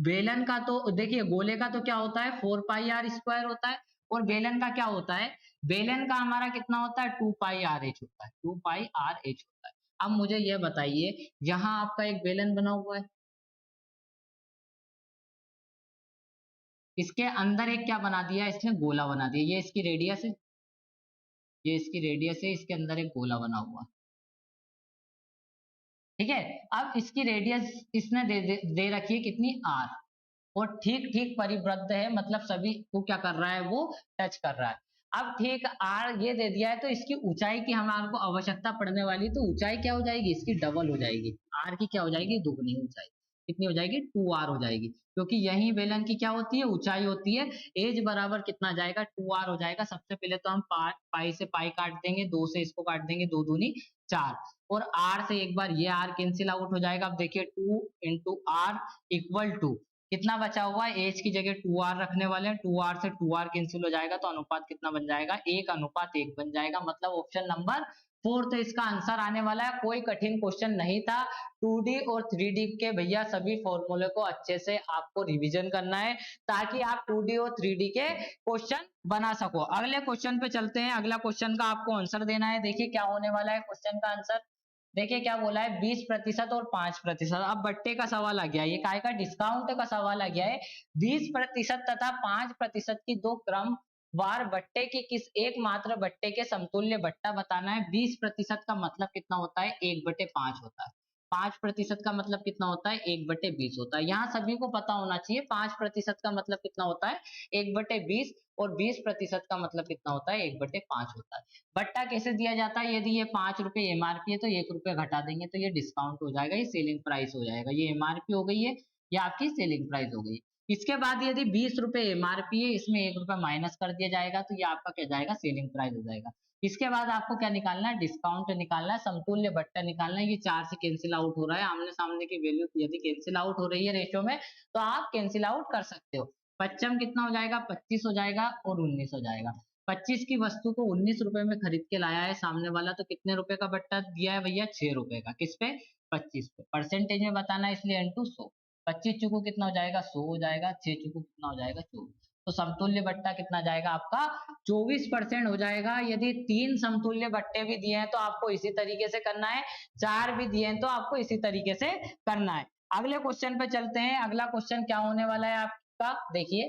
बेलन का, तो देखिए गोले का तो क्या होता है 4πr² होता है, और बेलन का क्या होता है, बेलन का हमारा कितना होता है 2πrh होता है, 2πrh होता है। अब मुझे यह बताइए, यहाँ आपका एक बेलन बना हुआ है, इसके अंदर एक क्या बना दिया, इसने गोला बना दिया, ये इसकी रेडियस है, ये इसकी रेडियस है, इसके अंदर एक गोला बना हुआ, ठीक है। अब इसकी रेडियस इसने दे रखी है कितनी, r, और ठीक ठीक परिवृद्ध है, मतलब सभी को क्या कर रहा है, वो टच कर रहा है। अब ठीक r ये दे दिया है, तो इसकी ऊंचाई की हमारे को आवश्यकता पड़ने वाली, तो ऊंचाई क्या हो जाएगी, इसकी डबल हो जाएगी, r की क्या हो जाएगी, दुगनी ऊंचाई। कितनी हो जाएगी, 2r हो जाएगी, क्योंकि यही बेलन की क्या होती है, ऊंचाई होती है। एज बराबर कितना जाएगा, 2r हो जाएगा। सबसे पहले तो हम पाई से पाई काट देंगे, 2 से इसको काट देंगे, 2 दूनी 4, और r से एक बार ये r कैंसिल आउट हो जाएगा। अब देखिए 2 × r इक्वल टू कितना बचा हुआ है, एच की जगह 2r रखने वाले हैं, 2r से 2r कैंसिल हो जाएगा, तो अनुपात कितना बन जाएगा, 1:1 बन जाएगा। मतलब ऑप्शन नंबर 4 तो इसका आंसर आने वाला है। कोई कठिन क्वेश्चन नहीं था। 2D और 3D के भैया सभी फॉर्मूले को अच्छे से आपको रिवीजन करना है, ताकि आप 2D और 3D के क्वेश्चन बना सको। अगले क्वेश्चन पे चलते हैं। अगला क्वेश्चन का आपको आंसर देना है। देखिए क्या होने वाला है क्वेश्चन का आंसर, देखिए क्या बोला है, 20% और 5%। अब बट्टे का सवाल आ गया, ये काय का, डिस्काउंट का सवाल आ गया है। 20% तथा 5% की दो क्रम वार बट्टे की किस एकमात्र बट्टे के समतुल्य बट्टा बताना है। 20% का मतलब कितना होता है, 1/5 होता है। 5% का मतलब कितना होता है, 1/20 होता है। यहाँ सभी को पता होना चाहिए 5% का मतलब कितना होता है, 1/20, और 20% का मतलब कितना होता है, 1/5 होता है। बट्टा कैसे दिया जाता है, यदि ये 5 रुपए एमआरपी है तो 1 रुपए घटा देंगे तो ये डिस्काउंट हो जाएगा, ये सेलिंग प्राइस हो जाएगा। ये एमआरपी हो गई है, ये आपकी सेलिंग प्राइस हो गई। इसके बाद यदि 20 रुपए एमआरपी है, इसमें 1 रुपया माइनस कर दिया जाएगा, तो ये आपका क्या जाएगा, सेलिंग प्राइस हो जाएगा। इसके बाद आपको क्या निकालना है, डिस्काउंट निकालना है, समतुल्य बट्टा निकालना है। ये 4 से कैंसिल आउट हो रहा है, आमने सामने की वैल्यू यदि कैंसिल आउट हो रही है रेशियो में, तो आप कैंसिल आउट कर सकते हो। पच्चम कितना हो जाएगा, 25 हो जाएगा, और 19 हो जाएगा। 25 की वस्तु को 19 रुपए में खरीद के लाया है सामने वाला, तो कितने रुपए का बट्टा दिया है भैया, 6 रुपए का। किस पे, 25 पे। परसेंटेज में बताना है, इसलिए इंटू 100। 25 चुको कितना हो जाएगा, 100 हो जाएगा। 6 चुको कितना हो जाएगा, 24। तो समतुल्य बट्टा कितना जाएगा आपका, 24% हो जाएगा। यदि 3 समतुल्य बट्टे भी दिए हैं तो आपको इसी तरीके से करना है, 4 भी दिए हैं तो आपको इसी तरीके से करना है। अगले क्वेश्चन पे चलते हैं। अगला क्वेश्चन क्या होने वाला है आपका, देखिए,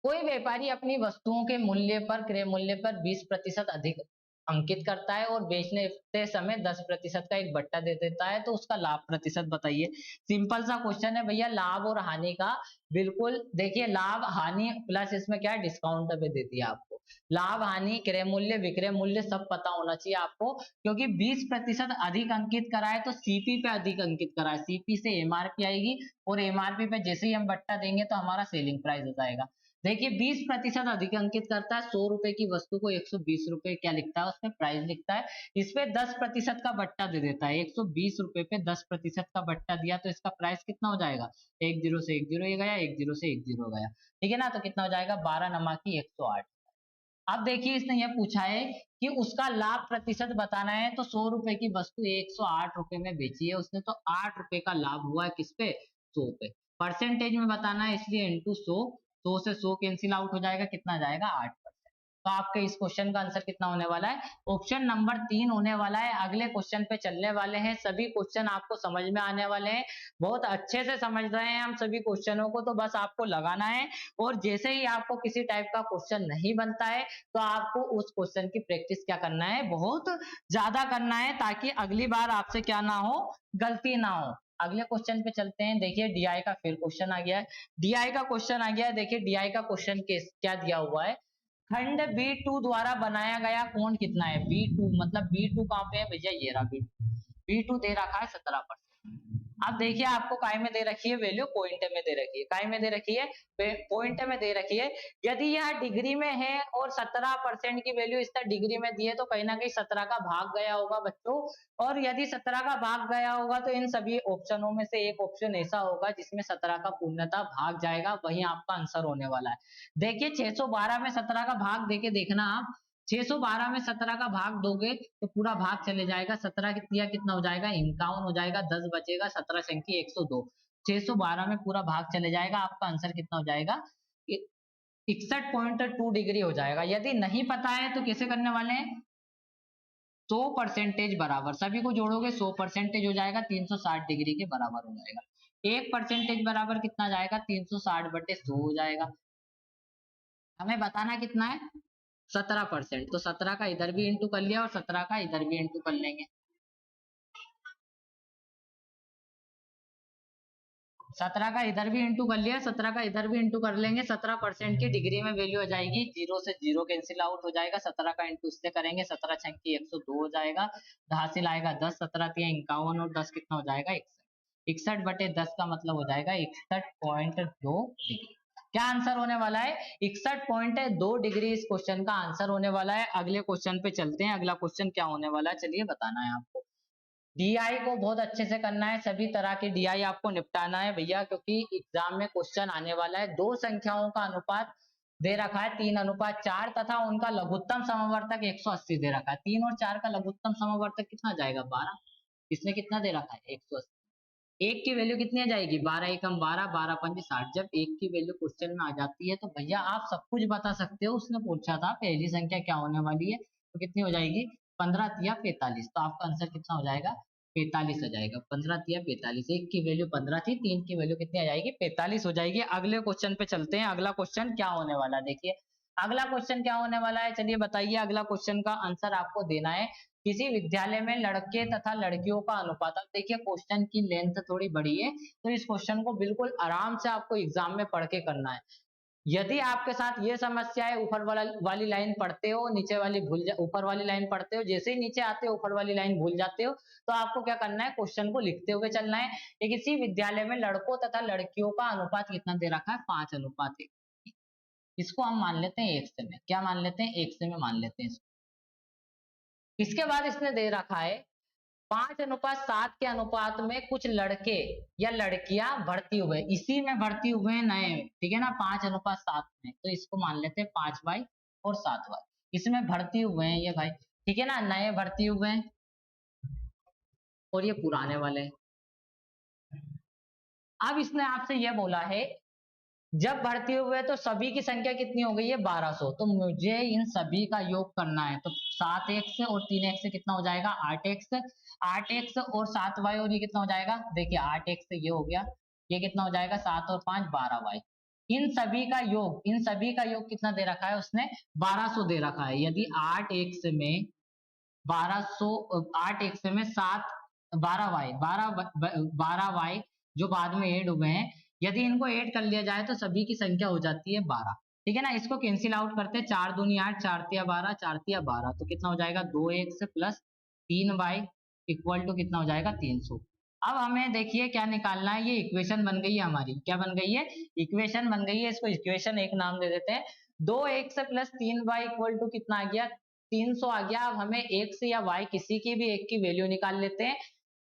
कोई व्यापारी अपनी वस्तुओं के मूल्य पर, क्रय मूल्य पर 20% अधिक अंकित करता है और बेचने समय 10% का एक बट्टा दे देता है, तो उसका लाभ प्रतिशत बताइए। सिंपल सा क्वेश्चन है भैया, लाभ और हानि का। बिल्कुल देखिए, लाभ हानि प्लस इसमें क्या है, डिस्काउंट पे दे दिया आपको। लाभ हानि, क्रय मूल्य, विक्रय मूल्य सब पता होना चाहिए आपको, क्योंकि 20% अधिक अंकित करा है तो सीपी पे अधिक अंकित करा है, सीपी से एमआरपी आएगी और एमआरपी पे जैसे ही हम बट्टा देंगे तो हमारा सेलिंग प्राइस हो जाएगा। देखिए 20% अधिक अंकित करता है, 100 रुपए की वस्तु को 120 रुपए क्या लिखता है, उसमें प्राइस लिखता है। इस पे 10% का बट्टा दे देता है, 120 रुपए पे 10% का बट्टा दिया तो इसका प्राइस कितना हो जाएगा, एक जीरो से एक जीरो ये गया, एक जीरो से एक जीरो गया, ठीक है ना। तो कितना हो जाएगा, 12 नमा की 108। अब देखिए इसने ये पूछा है कि उसका लाभ प्रतिशत बताना है, तो 100 रुपए की वस्तु 108 रुपए में बेची है उसने, तो 8 रुपए का लाभ हुआ है किस पे, 100 पे। परसेंटेज में बताना है इसलिए इंटू 100, 100 से 100 कैंसिल आउट हो जाएगा, कितना जाएगा 8%। तो आपके इस क्वेश्चन का आंसर कितना होने वाला है, ऑप्शन नंबर 3 होने वाला है। अगले क्वेश्चन पे चलने वाले हैं, सभी क्वेश्चन आपको समझ में आने वाले हैं, बहुत अच्छे से समझ रहे हैं हम सभी क्वेश्चनों को, तो बस आपको लगाना है। और जैसे ही आपको किसी टाइप का क्वेश्चन नहीं बनता है तो आपको उस क्वेश्चन की प्रैक्टिस क्या करना है, बहुत ज्यादा करना है, ताकि अगली बार आपसे क्या ना हो, गलती ना हो। अगले क्वेश्चन पे चलते हैं। देखिए डीआई का फिर क्वेश्चन आ गया है, डीआई का क्वेश्चन आ गया है। देखिए डीआई का क्वेश्चन क्या दिया हुआ है, खंड B2 द्वारा बनाया गया कोण कितना है, B2 मतलब B2 कहाँ पे है भैया, ये रहा B2, B2 दे रखा है 17%। अब देखिए आपको काय में दे रखी है वैल्यू, पॉइंट में दे रखी है, काय में दे रखी है, पॉइंट में दे रखी है। यदि यह डिग्री में है और 17% की वैल्यू इसका डिग्री में दी है, तो कहीं ना कहीं 17 का भाग गया होगा बच्चों। और यदि 17 का भाग गया होगा तो इन सभी ऑप्शनों में से एक ऑप्शन ऐसा होगा जिसमें 17 का पूर्णतः भाग जाएगा, वही आपका आंसर होने वाला है। देखिए 612 में 17 का भाग देके देखना आप, 612 में 17 का भाग दोगे तो पूरा भाग चले जाएगा, 17 कितना हो जाएगा, 51 हो जाएगा, 10 बचेगा, 17 संख्या 102, 612 में पूरा भाग चले जाएगा, आपका आंसर कितना हो जाएगा, 61.2 डिग्री हो जाएगा। यदि नहीं पता है तो कैसे करने वाले हैं, 100% बराबर, सभी को जोड़ोगे 100% हो जाएगा, 360 डिग्री के बराबर हो जाएगा। 1% बराबर कितना जाएगा, 360/100 हो जाएगा। हमें बताना कितना है, 17%, तो 17 का इधर भी इंटू कर लिया और 17 का इधर भी इंटू कर लेंगे। 17 का इधर भी इंटू कर लिया, 17 का इधर भी इंटू कर लेंगे। 17% की डिग्री में वैल्यू आ जाएगी, जीरो से जीरो कैंसिल आउट हो जाएगा, 17 का इंटू इससे करेंगे, 17 छंकी 102 हो जाएगा, हासिल आएगा 10, 17 तिया 51 और 10 कितना हो जाएगा 61, 61/10 का मतलब हो जाएगा 61.2 डिग्री। क्या आंसर होने वाला है, 61.2 डिग्री इस क्वेश्चन का आंसर होने वाला है। अगले क्वेश्चन पे चलते हैं, अगला क्वेश्चन क्या होने वाला है, चलिए बताना है आपको। डीआई को बहुत अच्छे से करना है, सभी तरह के डीआई आपको निपटाना है भैया, क्योंकि एग्जाम में क्वेश्चन आने वाला है। दो संख्याओं का अनुपात दे रखा है 3:4 तथा उनका लघुत्तम समवर्तक 180 दे रखा है। 3 और 4 का लघुत्तम समवर्तक कितना जाएगा, 12, इसने कितना दे रखा है 180, एक की वैल्यू कितनी आ जाएगी, 12 एकम 12, 12 पंजे 60। जब एक की वैल्यू क्वेश्चन में आ जाती है तो भैया आप सब कुछ बता सकते हो। उसने पूछा था पहली संख्या क्या होने वाली है, तो कितनी हो जाएगी, 15 तिया 45, तो आपका आंसर कितना हो जाएगा, 45 आ जाएगा। 15 तिया 45, एक की वैल्यू 15 थी, तीन की वैल्यू कितनी आ जाएगी, 45 हो जाएगी। अगले क्वेश्चन पे चलते हैं, अगला क्वेश्चन क्या होने वाला है, देखिए अगला क्वेश्चन क्या होने वाला है, चलिए बताइए। अगला क्वेश्चन का आंसर आपको देना है, किसी विद्यालय में लड़के तथा लड़कियों का अनुपात। अब देखिए क्वेश्चन की लेंथ थोड़ी बड़ी है, तो इस क्वेश्चन को बिल्कुल आराम से आपको एग्जाम में पढ़ के करना है। यदि आपके साथ ये समस्या है, ऊपर वाली लाइन पढ़ते हो, नीचे वाली ऊपर वाली लाइन पढ़ते हो, जैसे ही नीचे आते हो ऊपर वाली लाइन भूल जाते हो, तो आपको क्या करना है, क्वेश्चन को लिखते हुए चलना है कि किसी विद्यालय में लड़कों तथा लड़कियों का अनुपात कितना दे रखा है, 5:1। इसको हम मान लेते हैं 1 से में, क्या मान लेते हैं, 1 से में मान लेते हैं इसको। इसके बाद इसने दे रखा है 5:7 के अनुपात में कुछ लड़के या लड़कियां भर्ती हुए, इसी में भर्ती हुए हैं नए, ठीक है ना, 5:7 में, तो इसको मान लेते हैं 5 और 7 इसमें भर्ती हुए हैं ये भाई, ठीक है ना, नए भर्ती हुए हैं और ये पुराने वाले हैं। अब इसने आपसे ये बोला है जब भर्ती हुए तो सभी की संख्या कितनी हो गई है, 1200, तो मुझे इन सभी का योग करना है। तो 7x और 3x से कितना हो जाएगा, 8x, 8x और 7y, और ये कितना हो जाएगा, देखिए 8x से ये हो गया, ये कितना हो जाएगा, 7 और 5 12y। इन सभी का योग, इन सभी का योग कितना दे रखा है उसने, 1200 दे रखा है। यदि 8x में 8 एक्स में 7 12 वाई 12 वाई जो बाद में ऐड हुए हैं, यदि इनको ऐड कर लिया जाए तो सभी की संख्या हो जाती है 12। ठीक है ना, इसको कैंसिल आउट करते हैं, 4 दूनी 8, 4 तिया 12, 4 तिया 12, तो कितना हो जाएगा 2x plus 3y equal to कितना हो जाएगा 300। अब हमें देखिए क्या निकालना है, ये इक्वेशन बन गई है हमारी, क्या बन गई है, इक्वेशन बन गई है, इसको इक्वेशन एक नाम दे देते हैं। 2x plus 3y equal to कितना आ गया 300 आ गया। अब हमें x या y किसी की भी एक की वैल्यू निकाल लेते हैं।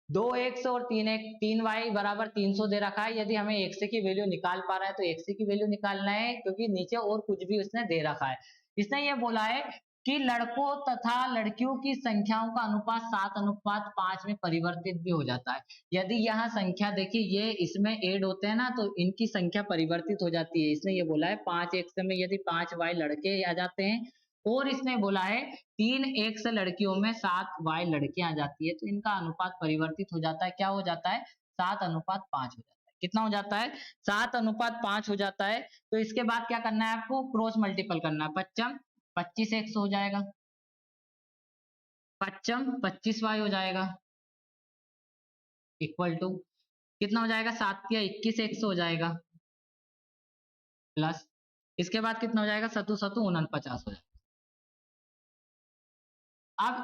2x और 3y बराबर 300 दे रखा है, यदि हमें x की वैल्यू निकाल पा रहा है तो x की वैल्यू निकालना है, क्योंकि नीचे और कुछ भी उसने दे रखा है। इसने ये बोला है कि लड़कों तथा लड़कियों की संख्याओं का अनुपात 7:5 में परिवर्तित भी हो जाता है। यदि यहाँ संख्या देखिए ये इसमें ऐड होते हैं ना, तो इनकी संख्या परिवर्तित हो जाती है। इसने ये बोला है 5x में यदि 5y लड़के आ जाते हैं, और इसने बोला है 3x लड़कियों में 7y लड़कियां आ जाती है, तो इनका अनुपात परिवर्तित हो जाता है, क्या हो जाता है 7:5 हो जाता है। कितना हो जाता है 7:5 हो जाता है। तो इसके बाद क्या करना है आपको, क्रॉस मल्टीपल करना है, पच्चम 25x हो जाएगा, पच्चम 25y हो जाएगा, इक्वल टू कितना हो जाएगा 7 या 21x हो जाएगा, प्लस इसके बाद कितना हो जाएगा सतु सतु 49 हो जाएगा। अब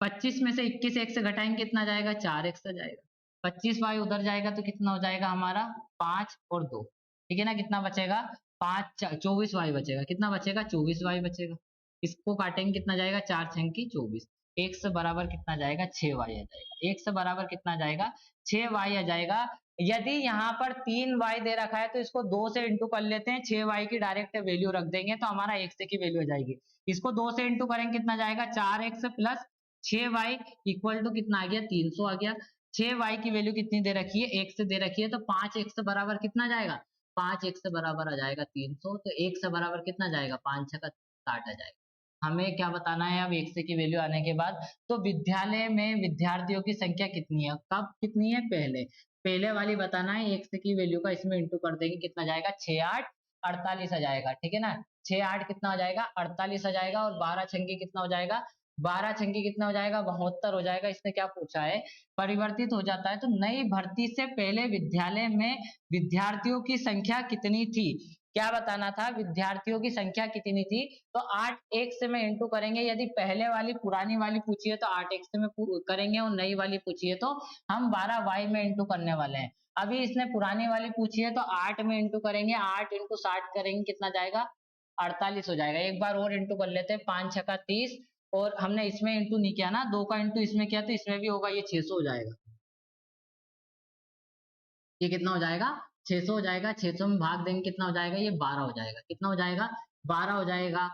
25 में से 21x से घटाएंगे कितना जाएगा 4x आ जाएगा, 25y उधर जाएगा तो कितना हो जाएगा हमारा 5 और 2, ठीक है ना, कितना बचेगा 5 24y बचेगा, कितना बचेगा 24y बचेगा। इसको काटेंगे कितना जाएगा 4 छंग की 24, x बराबर कितना जाएगा 6y आ जाएगा, x बराबर कितना जाएगा 6y आ जाएगा। यदि यहाँ पर 3y दे रखा है तो इसको 2 से इंटू कर लेते हैं, 6y की डायरेक्ट वैल्यू रख देंगे तो हमारा x की वैल्यू आ जाएगी। इसको 2 से इंटू करेंगे कितना जाएगा 4x plus 6y equal to कितना आ गया 300 आ गया। 6y की वैल्यू कितनी दे रखी है x दे रखी है, तो 5x बराबर कितना जाएगा 5x बराबर आ जाएगा 300, तो x बराबर कितना जाएगा 5 छक्का 60 आ जाएगा। हमें क्या बताना है अब x की वैल्यू आने के बाद, तो विद्यालय में विद्यार्थियों की संख्या कितनी है, कब कितनी है पहले, पहले वाली बताना है, x की वैल्यू का इसमें इंटू कर देंगे कितना जाएगा 6 8 48 आ जाएगा, ठीक है ना, 6 8 कितना हो जाएगा 48 आ जाएगा, और 12 छंगे कितना हो जाएगा 12 छंगे कितना हो जाएगा 72 हो जाएगा। इसने क्या पूछा है परिवर्तित हो जाता है, तो नई भर्ती से पहले विद्यालय में विद्यार्थियों की संख्या कितनी थी, क्या बताना था विद्यार्थियों की संख्या कितनी थी, तो 8x में इंटू करेंगे, यदि पहले वाली पुरानी वाली पूछी है तो 8x में करेंगे, और नई वाली पूछी है तो हम 12y में इंटू करने वाले हैं। अभी इसने पुरानी वाली पूछी है तो 8 में इंटू करेंगे, 8 इंटू 60 करेंगे कितना जाएगा 48 हो जाएगा। एक बार और इंटू कर लेते हैं, 5 छक्का 30, और हमने इसमें इंटू नहीं किया ना, 2 का इंटू इसमें किया तो इसमें भी होगा, ये 600 हो जाएगा, ये कितना हो जाएगा 600 हो जाएगा, 600 में भाग देंगे कितना हो जाएगा ये 12 हो जाएगा, कितना हो जाएगा 12 हो जाएगा।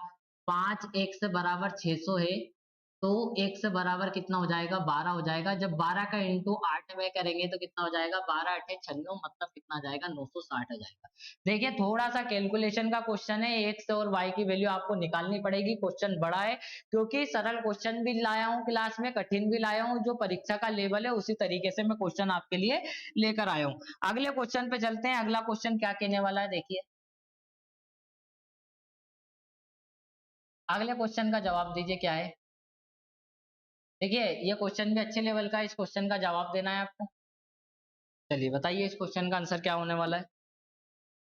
5x बराबर 600 है, तो x बराबर कितना हो जाएगा 12 हो जाएगा। जब 12 का इंटू 8 में करेंगे तो कितना हो जाएगा 12 8 96, मतलब कितना आ जाएगा 960 आ जाएगा। देखिए थोड़ा सा कैलकुलेशन का क्वेश्चन है, x और y की वैल्यू आपको निकालनी पड़ेगी, क्वेश्चन बड़ा है, क्योंकि सरल क्वेश्चन भी लाया हूँ क्लास में, कठिन भी लाया हूँ, जो परीक्षा का लेवल है उसी तरीके से मैं क्वेश्चन आपके लिए लेकर आया हूँ। अगले क्वेश्चन पे चलते हैं, अगला क्वेश्चन क्या कहने वाला है देखिए, अगले क्वेश्चन का जवाब दीजिए क्या है। देखिए ये क्वेश्चन भी अच्छे लेवल का है, इस क्वेश्चन का जवाब देना है आपको। चलिए बताइए इस क्वेश्चन का आंसर क्या होने वाला है।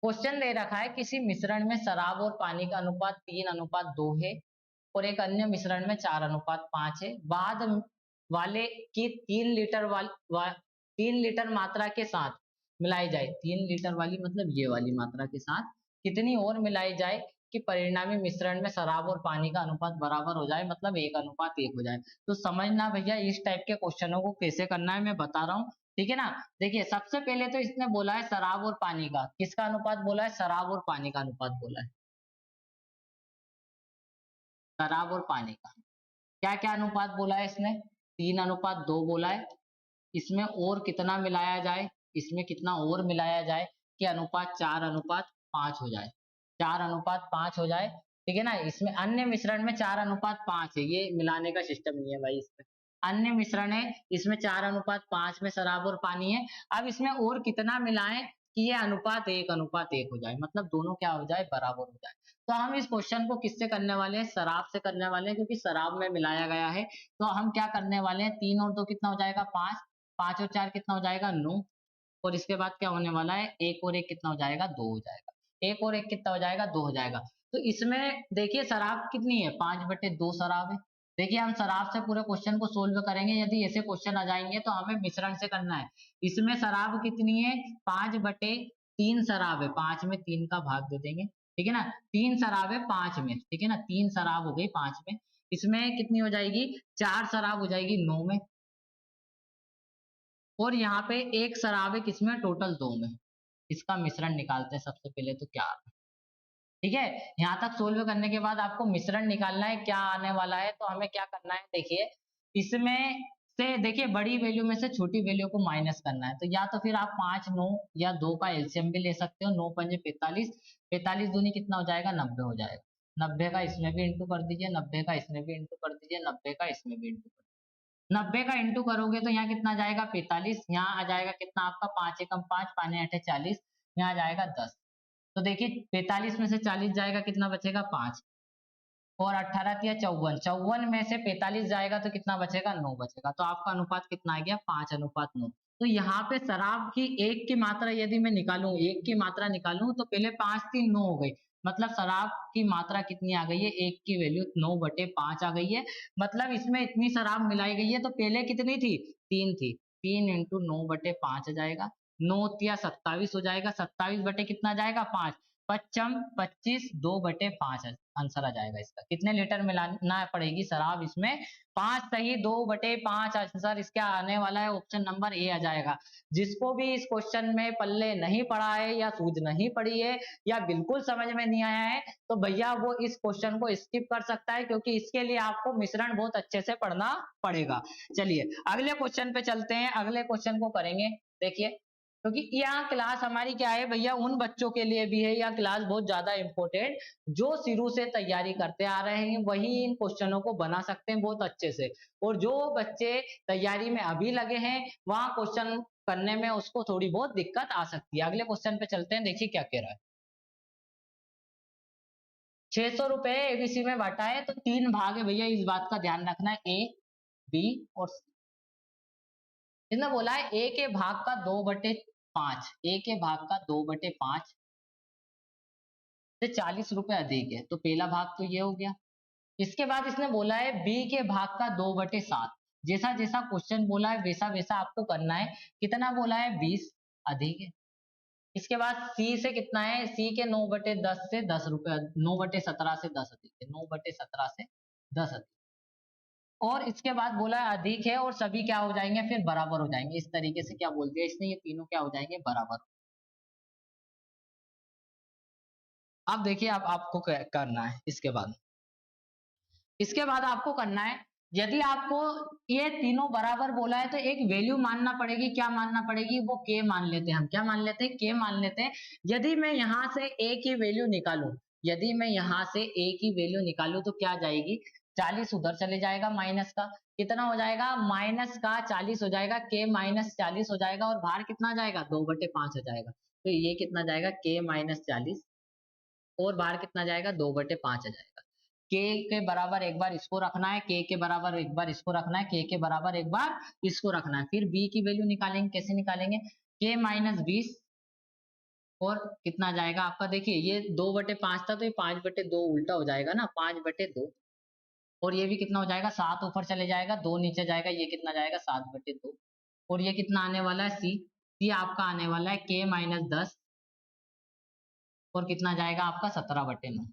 क्वेश्चन दे रखा है किसी मिश्रण में शराब और पानी का अनुपात 3:2 है, और एक अन्य मिश्रण में 4:5 है। बाद वाले की 3 लीटर मात्रा के साथ मिलाई जाए, 3 लीटर वाली मतलब ये वाली मात्रा के साथ कितनी और मिलाई जाए कि परिणामी मिश्रण में शराब और पानी का अनुपात बराबर हो जाए, मतलब 1:1 हो जाए। तो समझना भैया इस टाइप के क्वेश्चनों को कैसे करना है मैं बता रहा हूँ, ठीक है ना। देखिए सबसे पहले तो इसने बोला है शराब और पानी का, किसका अनुपात बोला है शराब और पानी का अनुपात बोला है, शराब और पानी का क्या क्या अनुपात बोला है इसने 3:2 बोला है। इसमें और कितना मिलाया जाए, इसमें कितना और मिलाया जाए कि अनुपात 4:5 हो जाए, 4:5 हो जाए, ठीक है ना। इसमें अन्य मिश्रण में 4:5 है, ये मिलाने का सिस्टम नहीं है भाई, इसमें अन्य मिश्रण है, इसमें 4:5 में शराब और पानी है। अब इसमें और कितना मिलाएं कि ये अनुपात 1:1 हो जाए, मतलब दोनों क्या हो जाए बराबर हो जाए। तो हम इस क्वेश्चन को किससे करने वाले हैं, शराब से करने वाले हैं, क्योंकि शराब में मिलाया गया है। तो हम क्या करने वाले हैं, 3 और 2 कितना हो जाएगा 5, 5 और 4 कितना हो जाएगा 9, और इसके बाद क्या होने वाला है, 1 और 1 कितना हो जाएगा 2 हो जाएगा, 1 और 1 कितना हो जाएगा 2 हो जाएगा। तो इसमें देखिए शराब कितनी है, 5/2 शराब है। देखिए हम शराब से पूरे क्वेश्चन को सोल्व करेंगे, यदि ऐसे क्वेश्चन आ जाएंगे तो हमें मिश्रण से करना है। इसमें शराब कितनी है, 5/3 शराब है, 5 में 3 का भाग दे देंगे, ठीक है ना, 3 शराब है 5 में, ठीक है ना, 3 शराब हो गई 5 में। इसमें कितनी हो जाएगी, 4 शराब हो जाएगी 9 में, और यहाँ पे 1 शराब है किसमें, टोटल 2 में। इसका मिश्रण निकालते हैं सबसे पहले, तो क्या आता है, ठीक है। यहाँ तक सोल्व करने के बाद आपको मिश्रण निकालना है, क्या आने वाला है, तो हमें क्या करना है, देखिए इसमें से देखिए बड़ी वैल्यू में से छोटी वैल्यू को माइनस करना है, तो या तो फिर आप 5, 9 या 2 का एलसीएम भी ले सकते हो, 9 पंजे 45, 45 दूनी कितना हो जाएगा 90 हो जाएगा, 90 का इसमें भी इंटू कर दीजिए, 90 का इसमें भी इंटू कर दीजिए, 90 का इसमें भी इंटू कर दीजिए, 90 का इंटू करोगे तो यहाँ कितना जाएगा 45, यहाँ आ जाएगा कितना आपका 5 एकम 5, 5 8 40, यहाँ आ जाएगा 10। तो देखिए 45 में से 40 जाएगा, कितना बचेगा 5, और 18 या 54, 54 में से 45 जाएगा तो कितना बचेगा 9 बचेगा, तो आपका अनुपात कितना आ गया 5:9। तो यहाँ पे शराब की 1 की मात्रा यदि मैं निकालूं, 1 की मात्रा निकालूं तो पहले 5 3 9 हो गई, मतलब शराब की मात्रा कितनी आ गई है, 1 की वैल्यू 9/5 आ गई है। मतलब इसमें इतनी शराब मिलाई गई है, तो पहले कितनी थी, 3 थी, 3 इंटू 9/5 आ जाएगा, 9 या 27 हो जाएगा, 27 बटे कितना जाएगा 5, 25 25 2/5 आंसर आ जाएगा इसका। कितने लीटर मिलाना पड़ेगी शराब इसमें, 5 सही 2/5 आंसर इसका आने वाला है, ऑप्शन नंबर ए आ जाएगा। जिसको भी इस क्वेश्चन में पल्ले नहीं पड़ा है या सूझ नहीं पड़ी है या बिल्कुल समझ में नहीं आया है, तो भैया वो इस क्वेश्चन को स्किप कर सकता है, क्योंकि इसके लिए आपको मिश्रण बहुत अच्छे से पढ़ना पड़ेगा। चलिए अगले क्वेश्चन पे चलते हैं, अगले क्वेश्चन को करेंगे। देखिए क्योंकि यहाँ क्लास हमारी क्या है भैया, उन बच्चों के लिए भी है, या क्लास बहुत ज्यादा इंपॉर्टेंट, जो शुरू से तैयारी करते आ रहे हैं वही इन क्वेश्चनों को बना सकते हैं बहुत अच्छे से, और जो बच्चे तैयारी में अभी लगे हैं वहां क्वेश्चन करने में उसको थोड़ी बहुत दिक्कत आ सकती है। अगले क्वेश्चन पे चलते हैं, देखिए क्या कह रहा है। 600 रुपए एबीसी में बांटा है, तो 3 भाग है भैया, इस बात का ध्यान रखना है, ए बी और सी। इसने बोला है ए के भाग का 2/5, ए के भाग का 2/5 से 40 रुपए अधिक है, तो पहला भाग तो ये हो गया। इसके बाद इसने बोला है बी के भाग का 2/7, जैसा जैसा क्वेश्चन बोला है वैसा वैसा आपको करना है। कितना बोला है 20 अधिक है। इसके बाद सी से कितना है, सी के 9/10 से 10 रुपए, 9/17 से 10 अधिक है, 9/17 से 10 अधिक। और इसके बाद बोला है अधिक है, और सभी क्या हो जाएंगे फिर बराबर हो जाएंगे, इस तरीके से क्या बोल दिया इसने, ये तीनों क्या हो जाएंगे बराबर। अब देखिए अब आपको क्या करना है, इसके बाद आपको करना है, यदि आपको ये तीनों बराबर बोला है तो एक वैल्यू मानना पड़ेगी, क्या मानना पड़ेगी, वो के मान लेते हैं हम, क्या मान लेते हैं, के मान लेते हैं। यदि मैं यहां से ए की वैल्यू निकालूं, यदि मैं यहां से ए की वैल्यू निकालूं तो क्या जाएगी, 40 उधर चले जाएगा, माइनस का कितना हो जाएगा, माइनस का 40 हो जाएगा, के माइनस 40 हो जाएगा, और बाहर कितना जाएगा 2/5 हो जाएगा, तो ये कितना जाएगा के माइनस 40, और बाहर कितना जाएगा 2/5 आ जाएगा। के के बराबर एक बार इसको रखना है, के के बराबर एक बार इसको रखना है, के के बराबर एक बार इसको रखना है, फिर बी की वैल्यू निकालेंगे, कैसे निकालेंगे, के माइनस 20, और कितना जाएगा आपका, देखिए ये 2/5 था तो ये 5/2 उल्टा हो जाएगा ना, 5/2, और ये भी कितना हो जाएगा 7 ऊपर चले जाएगा, 2 नीचे जाएगा, ये कितना जाएगा 7/2, और ये कितना आने वाला है सी, सी आपका आने वाला है के माइनस 10, और कितना जाएगा आपका 17/9,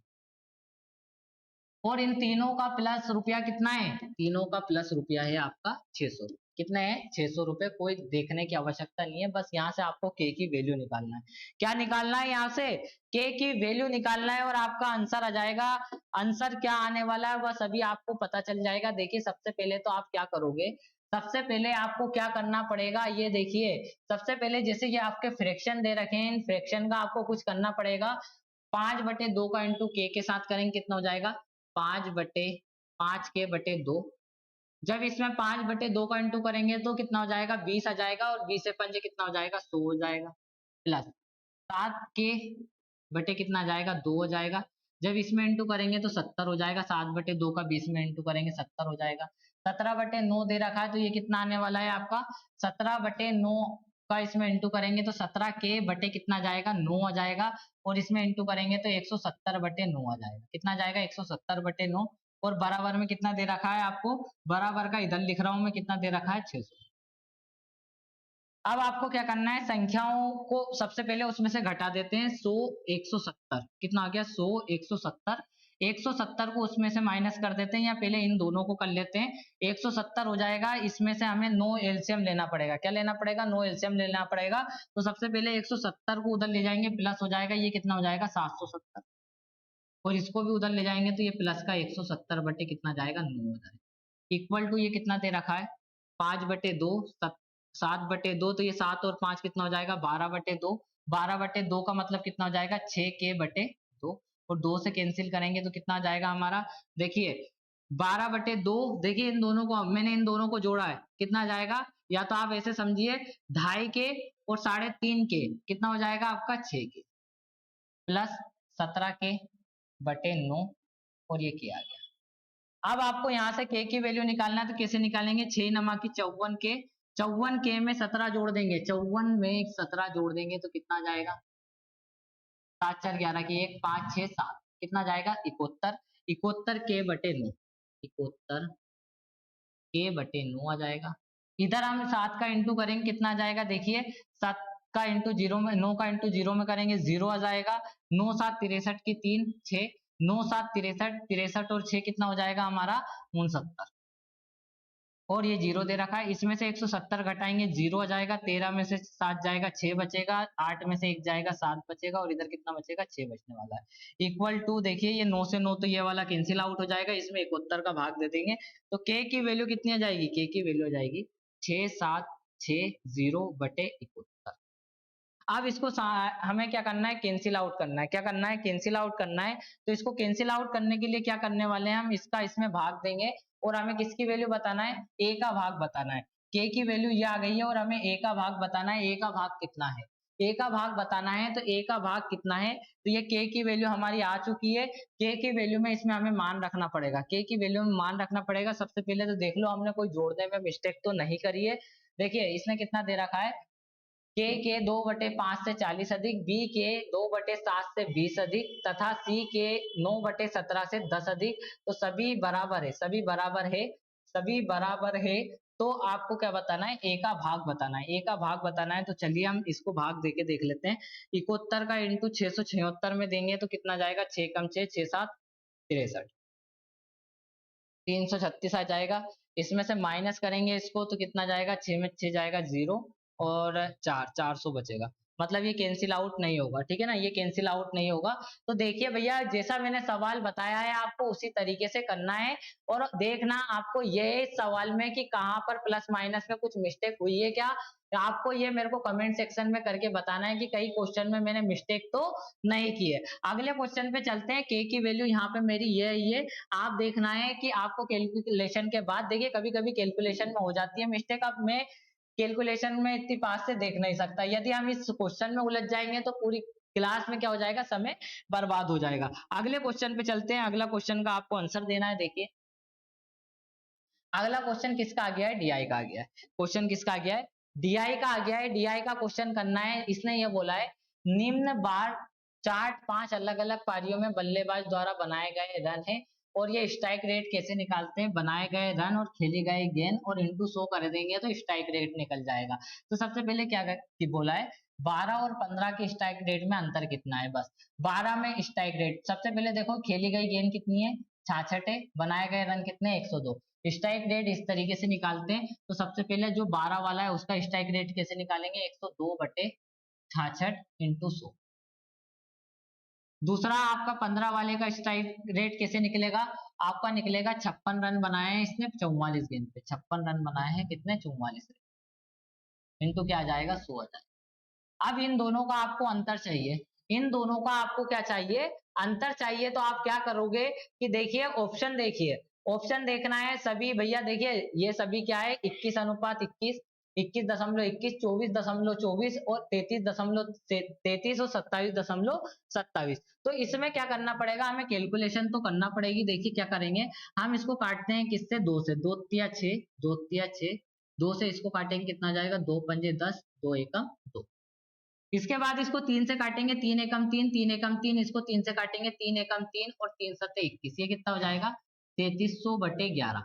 और इन तीनों का प्लस रुपया कितना है, तीनों का प्लस रुपया है आपका 600, कितना है 600 रुपए, कोई देखने की आवश्यकता नहीं है, बस यहाँ से आपको के की वैल्यू निकालना है। क्या निकालना है, यहाँ से के की वैल्यू निकालना है, और आपका आंसर आ जाएगा। आंसर क्या आने वाला है बस अभी आपको पता चल जाएगा। देखिए सबसे पहले तो आप क्या करोगे, सबसे पहले आपको क्या करना पड़ेगा, ये देखिए सबसे पहले जैसे कि आपके फ्रैक्शन दे रखे हैं, इन फ्रैक्शन का आपको कुछ करना पड़ेगा। 5/2 का इंटू के साथ करेंगे कितना हो जाएगा, 5/5 के/2। जब इसमें 5/2 का इंटू करेंगे तो कितना हो जाएगा 20 आ जाएगा, और 20 से पंजे कितना हो जाएगा 100 हो जाएगा, प्लस 7 के बटे कितना आ जाएगा 2 हो जाएगा। जब इसमें इंटू करेंगे तो 70 हो जाएगा, 7/2 का 20 में इंटू करेंगे 70 हो जाएगा। 17/9 दे रखा है तो ये कितना आने वाला है आपका 17/9 का इसमें इंटू करेंगे तो 17 के बटे कितना जाएगा 9 आ जाएगा, और इसमें इंटू करेंगे तो 170/9 आ जाएगा। कितना जाएगा 170/9, और बराबर में कितना दे रखा है आपको, बराबर का इधर लिख रहा हूं मैं, कितना दे रखा है 600। अब आपको क्या करना है, संख्याओं को सबसे पहले उसमें से घटा देते हैं। 100 170 कितना आ गया 100 170, 170 को उसमें से माइनस कर देते हैं, या पहले इन दोनों को कर लेते हैं। 170 हो जाएगा, इसमें से हमें नो एलसीएम लेना पड़ेगा। क्या लेना पड़ेगा, नो एलसीएम लेना पड़ेगा। तो सबसे पहले 170 को उधर ले जाएंगे, प्लस हो जाएगा, ये कितना हो जाएगा 770, और इसको भी उधर ले जाएंगे तो ये प्लस का 170 बटे कितना जाएगा 9 हो जाएगा। इक्वल टू ये कितना दे रखा है 5/2, 7/2, तो ये 7 और 5 कितना हो जाएगा 12/2, 12/2 का मतलब कितना हो जाएगा 6 के/2, और 2 से कैंसिल करेंगे तो कितना आ जाएगा हमारा, देखिए 12/2, देखिए इन दोनों को, मैंने इन दोनों को जोड़ा है, कितना आ जाएगा, या तो आप ऐसे समझिए 2.5 के और 3.5 के, कितना हो जाएगा आपका 6 के, प्लस 17 के/9, और ये के आ गया। अब आपको यहाँ से के की वैल्यू निकालना है तो कैसे निकालेंगे, 6 नमा की 54 के, 54 के में 17 जोड़ देंगे, 54 में 17 जोड़ देंगे तो कितना जाएगा, 7 4 11 की 1 5 6 7, कितना जाएगा 71, 71 के/9, 71 के/9 आ जाएगा। इधर हम 7 का इंटू करेंगे, कितना आ जाएगा, देखिए 7 का इंटू 0 में, 9 का इंटू 0 में करेंगे 0 आ जाएगा, 9 7 63 की 3 6, 9 7 63, 63 और 6 कितना हो जाएगा हमारा 69, और ये 0 दे रखा है, इसमें से 170 घटाएंगे 0 आ जाएगा, 13 में से 7 जाएगा 6 बचेगा, 8 में से 1 जाएगा 7 बचेगा, और इधर कितना बचेगा 6 बचने वाला है। इक्वल टू देखिए ये 9 से 9 तो ये वाला कैंसिल आउट हो जाएगा, इसमें 71 का भाग दे देंगे तो के की वैल्यू कितनी आ जाएगी, के की वैल्यू आ जाएगी 6,7,6,0/71। अब इसको हमें क्या करना है, कैंसिल आउट करना है। क्या करना है, कैंसिल आउट करना है। तो इसको कैंसिल आउट करने के लिए क्या करने वाले हैं हम, इसका इसमें भाग देंगे, और हमें किसकी वैल्यू बताना है, ए का भाग बताना है। के की वैल्यू ये आ गई है, और हमें ए का भाग बताना है। ए का भाग कितना है, ए का भाग बताना है, तो ए का भाग कितना है, तो ये के की वैल्यू हमारी आ चुकी है। के की वैल्यू में इसमें हमें मान रखना पड़ेगा, के की वैल्यू में मान रखना पड़ेगा। सबसे पहले तो देख लो हमने कोई जोड़ने में मिस्टेक तो नहीं करी है। देखिए इसने कितना दे रखा है, के 2/5 से 40 अधिक, बी के 2/7 से 20 अधिक, तथा सी के 9/17 से 10 अधिक, तो सभी बराबर है, सभी बराबर है, सभी बराबर है। तो आपको क्या बताना है, ए का भाग बताना है, ए का भाग बताना है। तो चलिए हम इसको भाग देके देख लेते हैं। 71 का इंटू 676 में देंगे तो कितना जाएगा, 6 कम 6 6 7 63, 336 आ जाएगा। इसमें से माइनस करेंगे इसको तो कितना जाएगा, 6 में 6 जाएगा 0, और 400 बचेगा। मतलब ये कैंसिल आउट नहीं होगा, ठीक है ना, ये कैंसिल आउट नहीं होगा। तो देखिए भैया जैसा मैंने सवाल बताया है आपको उसी तरीके से करना है, और देखना आपको ये सवाल में कि कहाँ पर प्लस माइनस में कुछ मिस्टेक हुई है क्या। आपको ये मेरे को कमेंट सेक्शन में करके बताना है कि कई क्वेश्चन में मैंने मिस्टेक तो नहीं की है। अगले क्वेश्चन पे चलते हैं। के की वैल्यू यहाँ पे मेरी ये आप देखना है कि आपको कैलकुलेशन के बाद, देखिए कभी कभी कैलकुलेशन में हो जाती है मिस्टेक। अब मैं कैलकुलेशन में इतनी पास से देख नहीं सकता, यदि हम इस क्वेश्चन में उलझ जाएंगे तो पूरी क्लास में क्या हो जाएगा, समय बर्बाद हो जाएगा। अगले क्वेश्चन पे चलते हैं। अगला क्वेश्चन का आपको आंसर देना है। देखिए अगला क्वेश्चन किसका आ गया है, डीआई का आ गया है। क्वेश्चन किसका आ गया है, डीआई का आ गया है। डीआई का क्वेश्चन करना है। इसने ये बोला है, निम्न बार चार्ट 5 अलग अलग पारियों में बल्लेबाज द्वारा बनाए गए रन है, और ये स्ट्राइक रेट कैसे निकालते हैं, बनाए गए रन और खेली गई गेंद और इंटू 100 कर देंगे तो स्ट्राइक रेट निकल जाएगा। तो सबसे पहले क्या बोला है, 12 और 15 के स्ट्राइक रेट में अंतर कितना है। बस 12 में स्ट्राइक रेट, सबसे पहले देखो खेली गई गेंद कितनी है 66 है, बनाए गए रन कितने 102। स्ट्राइक रेट इस तरीके से निकालते हैं। तो सबसे पहले जो 12 वाला है उसका स्ट्राइक रेट कैसे निकालेंगे, 102/66 इंटू 100। दूसरा आपका 15 वाले का स्ट्राइक रेट कैसे निकलेगा, आपका निकलेगा 56 रन बनाए हैं इसने 44 गेंद पे, 56 रन बनाए हैं कितने 44 इंटू क्या आ जाएगा 100 आ जाएगा। अब इन दोनों का आपको अंतर चाहिए, इन दोनों का आपको क्या चाहिए, अंतर चाहिए। तो आप क्या करोगे कि देखिए ऑप्शन, देखिए ऑप्शन देखना है सभी भैया। देखिए ये सभी क्या है 21 अनुपात 21, 21.21, 24.24 और 33 और 27.27। तो इसमें क्या करना पड़ेगा, हमें कैलकुलेशन तो करना पड़ेगी। देखिए क्या करेंगे, हम इसको काटते हैं किससे, 2 से, 2 तिया 6, 2 तिया 6, 2 से इसको काटेंगे कितना जाएगा, 2 पंजे 10, 2 एकम 2। इसके बाद इसको 3 से काटेंगे, 3 एकम 3, 3 एकम 3, इसको 3 से काटेंगे, 3 एकम 3 और 3 सत्ते 21, ये कितना हो जाएगा, 3300/11।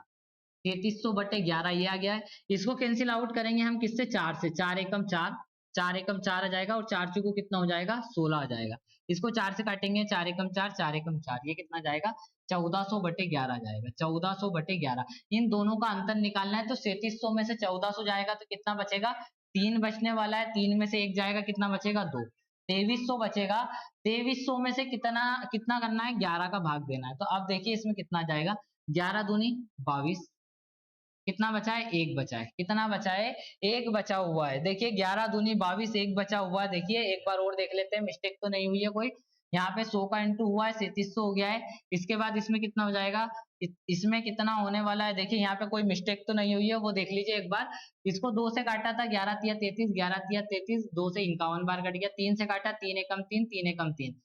3300/11 ये आ गया है। इसको कैंसिल आउट करेंगे हम किससे, 4 से, 4 एकम 4, 4 एकम 4 आ जाएगा और 4 चौको कितना हो जाएगा, 16 आ जाएगा। इसको 4 से काटेंगे, 4 एकम 4, 4 एकम 4, ये कितना जाएगा, 1400/11 जाएगा, 1400/11। इन दोनों का अंतर निकालना है, तो 3700 में से 1400 जाएगा तो कितना बचेगा, 3 बचने वाला है, 3 में से 1 जाएगा, कितना बचेगा, 2, 2300 बचेगा। 2300 में से कितना कितना करना है, 11 का भाग देना है। तो अब देखिए इसमें कितना जाएगा, 11 दूनी 22, कितना बचा है, 1 बचा है, कितना बचा है, 1 बचा हुआ है। देखिए 11 दूनी 22, 1 बचा हुआ है। देखिए एक बार और देख लेते हैं, मिस्टेक तो नहीं हुई है कोई, यहाँ पे 100 का इंटू हुआ है, 3700 हो गया है। इसके बाद इसमें कितना हो जाएगा, इसमें कितना होने वाला है, देखिए यहाँ पे कोई मिस्टेक तो नहीं हुई है, वो देख लीजिए एक बार। इसको 2 से काटा था, 11 तिया 33, 11 तिया 33, 2 से 51 बार कट गया, 3 से काटा, 3 एकम 3, 3 एकम 3,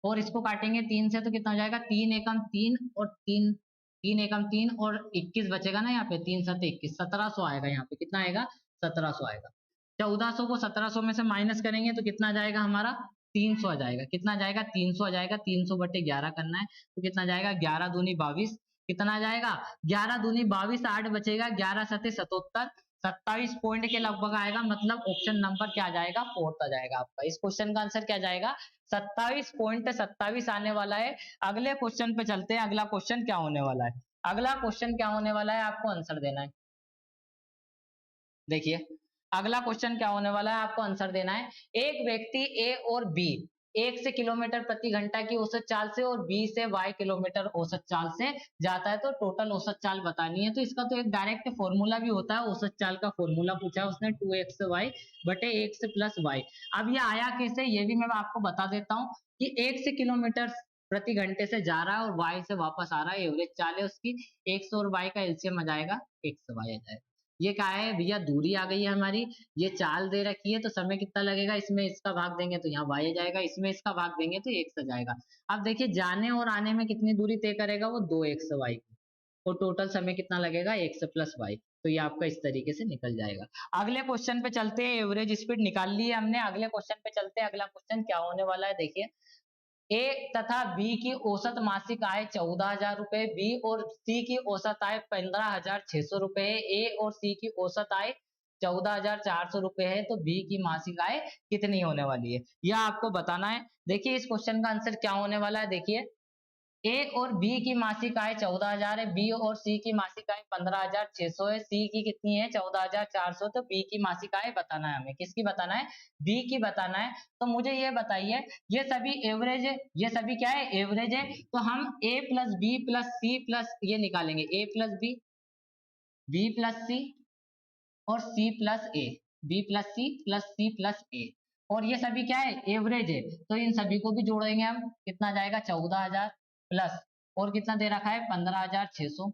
और इसको काटेंगे 3 से तो कितना हो जाएगा, 3 एकम 3 और 3, 3 एकम 3 और 21 बचेगा ना, यहाँ पे 3 सत्ते 21, 1700 आएगा। यहाँ पे कितना आएगा, 1700 आएगा। 1400 को 1700 में से माइनस करेंगे तो कितना जाएगा हमारा, 300 आ जाएगा। कितना जाएगा, 300 आ जाएगा। 300/11 करना है तो कितना जाएगा, 11 दूनी 22, कितना जाएगा, 11 दूनी 22, 8 बचेगा, 11 सत्ते 77, 27 पॉइंट के लगभग आएगा। मतलब ऑप्शन नंबर क्या आ जाएगा, 4th आ जाएगा आपका। इस क्वेश्चन का आंसर क्या जाएगा, 27.27 आने वाला है। अगले क्वेश्चन पे चलते हैं, अगला क्वेश्चन क्या होने वाला है। अगला क्वेश्चन क्या होने वाला है, आपको आंसर देना है। देखिए अगला क्वेश्चन क्या होने वाला है, आपको आंसर देना है। एक व्यक्ति ए और बी 1 से किलोमीटर प्रति घंटा की औसत चाल से और बी से y किलोमीटर औसत चाल से जाता है, तो टोटल औसत चाल बतानी है। तो इसका तो एक डायरेक्ट फॉर्मूला भी होता है, औसत चाल का फॉर्मूला पूछा है उसने, 2x/1 अब ये आया कैसे, ये भी मैं आपको बता देता हूँ कि 1 से किलोमीटर प्रति घंटे से जा रहा है और y से वापस आ रहा है, एवरेज चाल है उसकी। 100 और y का एलसीएम आ जाएगा, 100y आ जाएगा। ये क्या है भैया, दूरी आ गई है हमारी, ये चाल दे रखी है, तो समय कितना लगेगा, इसमें इसका भाग देंगे तो यहाँ y आ जाएगा, इसमें इसका भाग देंगे तो x आ जाएगा। अब देखिए जाने और आने में कितनी दूरी तय करेगा, वो 2x/y, और टोटल समय कितना लगेगा, x + y। तो ये आपका इस तरीके से निकल जाएगा। अगले क्वेश्चन पे चलते हैं, एवरेज स्पीड निकाल ली है हमने। अगले क्वेश्चन पे चलते हैं, अगला क्वेश्चन क्या होने वाला है, देखिए ए तथा बी की औसत मासिक आय 14,000 रुपए, बी और सी की औसत आय 15,600 रुपए है। ए और सी की औसत आय 14,400 रुपए है, तो बी की मासिक आय कितनी होने वाली है, यह आपको बताना है। देखिए इस क्वेश्चन का आंसर क्या होने वाला है, देखिए ए और बी की मासिक आय 14,000 है, बी और सी की मासिक आय 15,600 है, सी की कितनी है 14,400, तो बी की मासिक आय बताना है हमें। किसकी बताना है, बी की बताना है। तो मुझे ये बताइए, ये सभी एवरेज है, ये सभी क्या है, एवरेज है। तो हम a + b + c प्लस ये निकालेंगे, a + b + c और c + a, b + c + c + a, और ये सभी क्या है, एवरेज है। तो इन सभी को भी जोड़ेंगे हम, कितना जाएगा, 14,000 प्लस, और कितना दे रखा है, 15,600,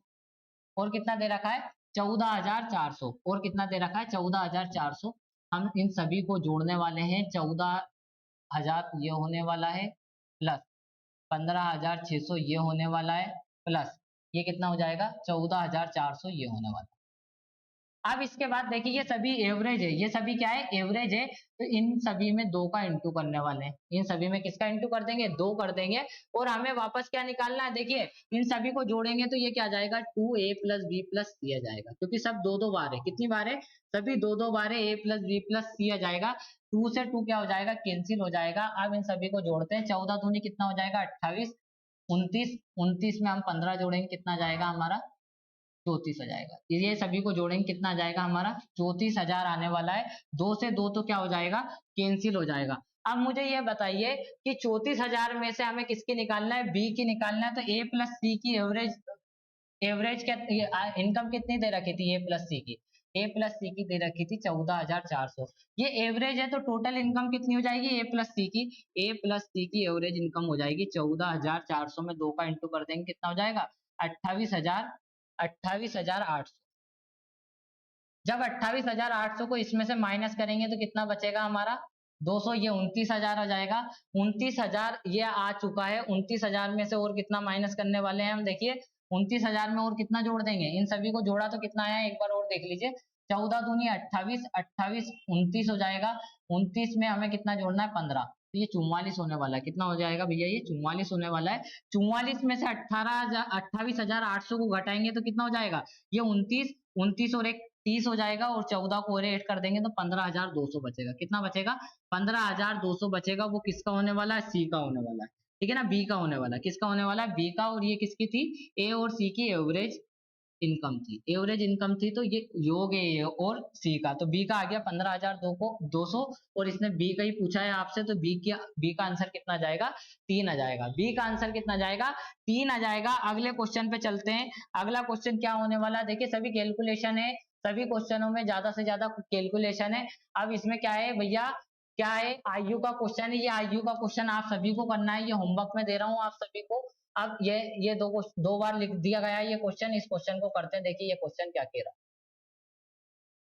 और कितना दे रखा है, 14,400, और कितना दे रखा है, 14,400। हम इन सभी को जोड़ने वाले हैं, 14,000 ये होने वाला है, प्लस 15,600 ये होने वाला है, प्लस ये कितना हो जाएगा, 14,400 ये होने वाला है। अब इसके बाद देखिए ये सभी एवरेज है, ये सभी क्या है, एवरेज है। तो इन सभी में 2 का इंटू करने वाले हैं, इन सभी में किसका इंटू कर देंगे, 2 कर देंगे। और हमें वापस क्या निकालना है, देखिए इन सभी को जोड़ेंगे तो ये क्या आ जाएगा, 2a + b + c आ जाएगा, क्योंकि सब 2-2 बार है। कितनी बार है, सभी 2-2 बार है, a + b + c आ जाएगा। 2 से 2 क्या हो जाएगा, कैंसिल हो जाएगा। अब इन सभी को जोड़ते हैं, 14 दूनी कितना हो जाएगा, 28, 29, 29 में हम 15 जोड़ेंगे, कितना जाएगा हमारा, 34 आ जाएगा। ये सभी को जोड़ेंगे, कितना आ जाएगा हमारा, 34,000 आने वाला है। 2 से 2 तो क्या हो जाएगा, कैंसिल हो जाएगा। अब मुझे ये बताइए कि 34,000 में से हमें किसकी निकालना है, बी की निकालना है। तो a + c की एवरेज, एवरेज क्या इनकम कितनी दे रखी थी, a + c की, a + c की दे रखी थी 14,400। ये एवरेज है, तो टोटल इनकम कितनी हो जाएगी, a + c की, a + c की एवरेज इनकम हो जाएगी 14,400 में 2 का इंटू कर देंगे, कितना हो जाएगा, 28,000, 28,800। जब 28,800 को इसमें से माइनस करेंगे तो कितना बचेगा हमारा 200, ये 29,000 आ जाएगा। 29,000 ये आ चुका है। 29,000 में से और कितना माइनस करने वाले हैं हम, देखिए 29,000 में और कितना जोड़ देंगे, इन सभी को जोड़ा तो कितना आया एक बार और देख लीजिए, 14 दूनी 28, 28 29 हो जाएगा। 29 में हमें कितना जोड़ना है 15, तो ये 44 होने वाला है। कितना हो जाएगा भैया, ये 44 होने वाला है। 44 में से 28,800 को घटाएंगे तो कितना हो जाएगा, ये 29, 29 और एक 30 हो जाएगा, और 14 को और ऐड कर देंगे तो 15,200 बचेगा। कितना बचेगा, 15,200 बचेगा। वो किसका होने वाला है, सी का होने वाला है, ठीक है ना, बी का होने वाला है। किसका होने वाला है, बी का। और ये किसकी थी, ए और सी की एवरेज इनकम थी। एवरेज इनकम थी तो ये योग है ए और सी का, तो बी का आ गया 15,200। और इसने बी का ही पूछा है आपसे, तो बी का आंसर कितना जाएगा, 3 आ जाएगा। बी का आंसर कितना जाएगा, 3 आ जाएगा। अगले क्वेश्चन पे चलते हैं। अगला क्वेश्चन क्या होने वाला है, देखिए सभी कैलकुलेशन है, सभी क्वेश्चनों में ज्यादा से ज्यादा कैलकुलेशन है। अब इसमें क्या है भैया, क्या है, आईयू का क्वेश्चन है। ये आईयू का क्वेश्चन आप सभी को करना है, ये होमवर्क में दे रहा हूँ आप सभी को। अब ये दो बार लिख दिया गया है ये क्वेश्चन। इस क्वेश्चन को करते हैं, देखिए ये क्वेश्चन क्या कह रहा है।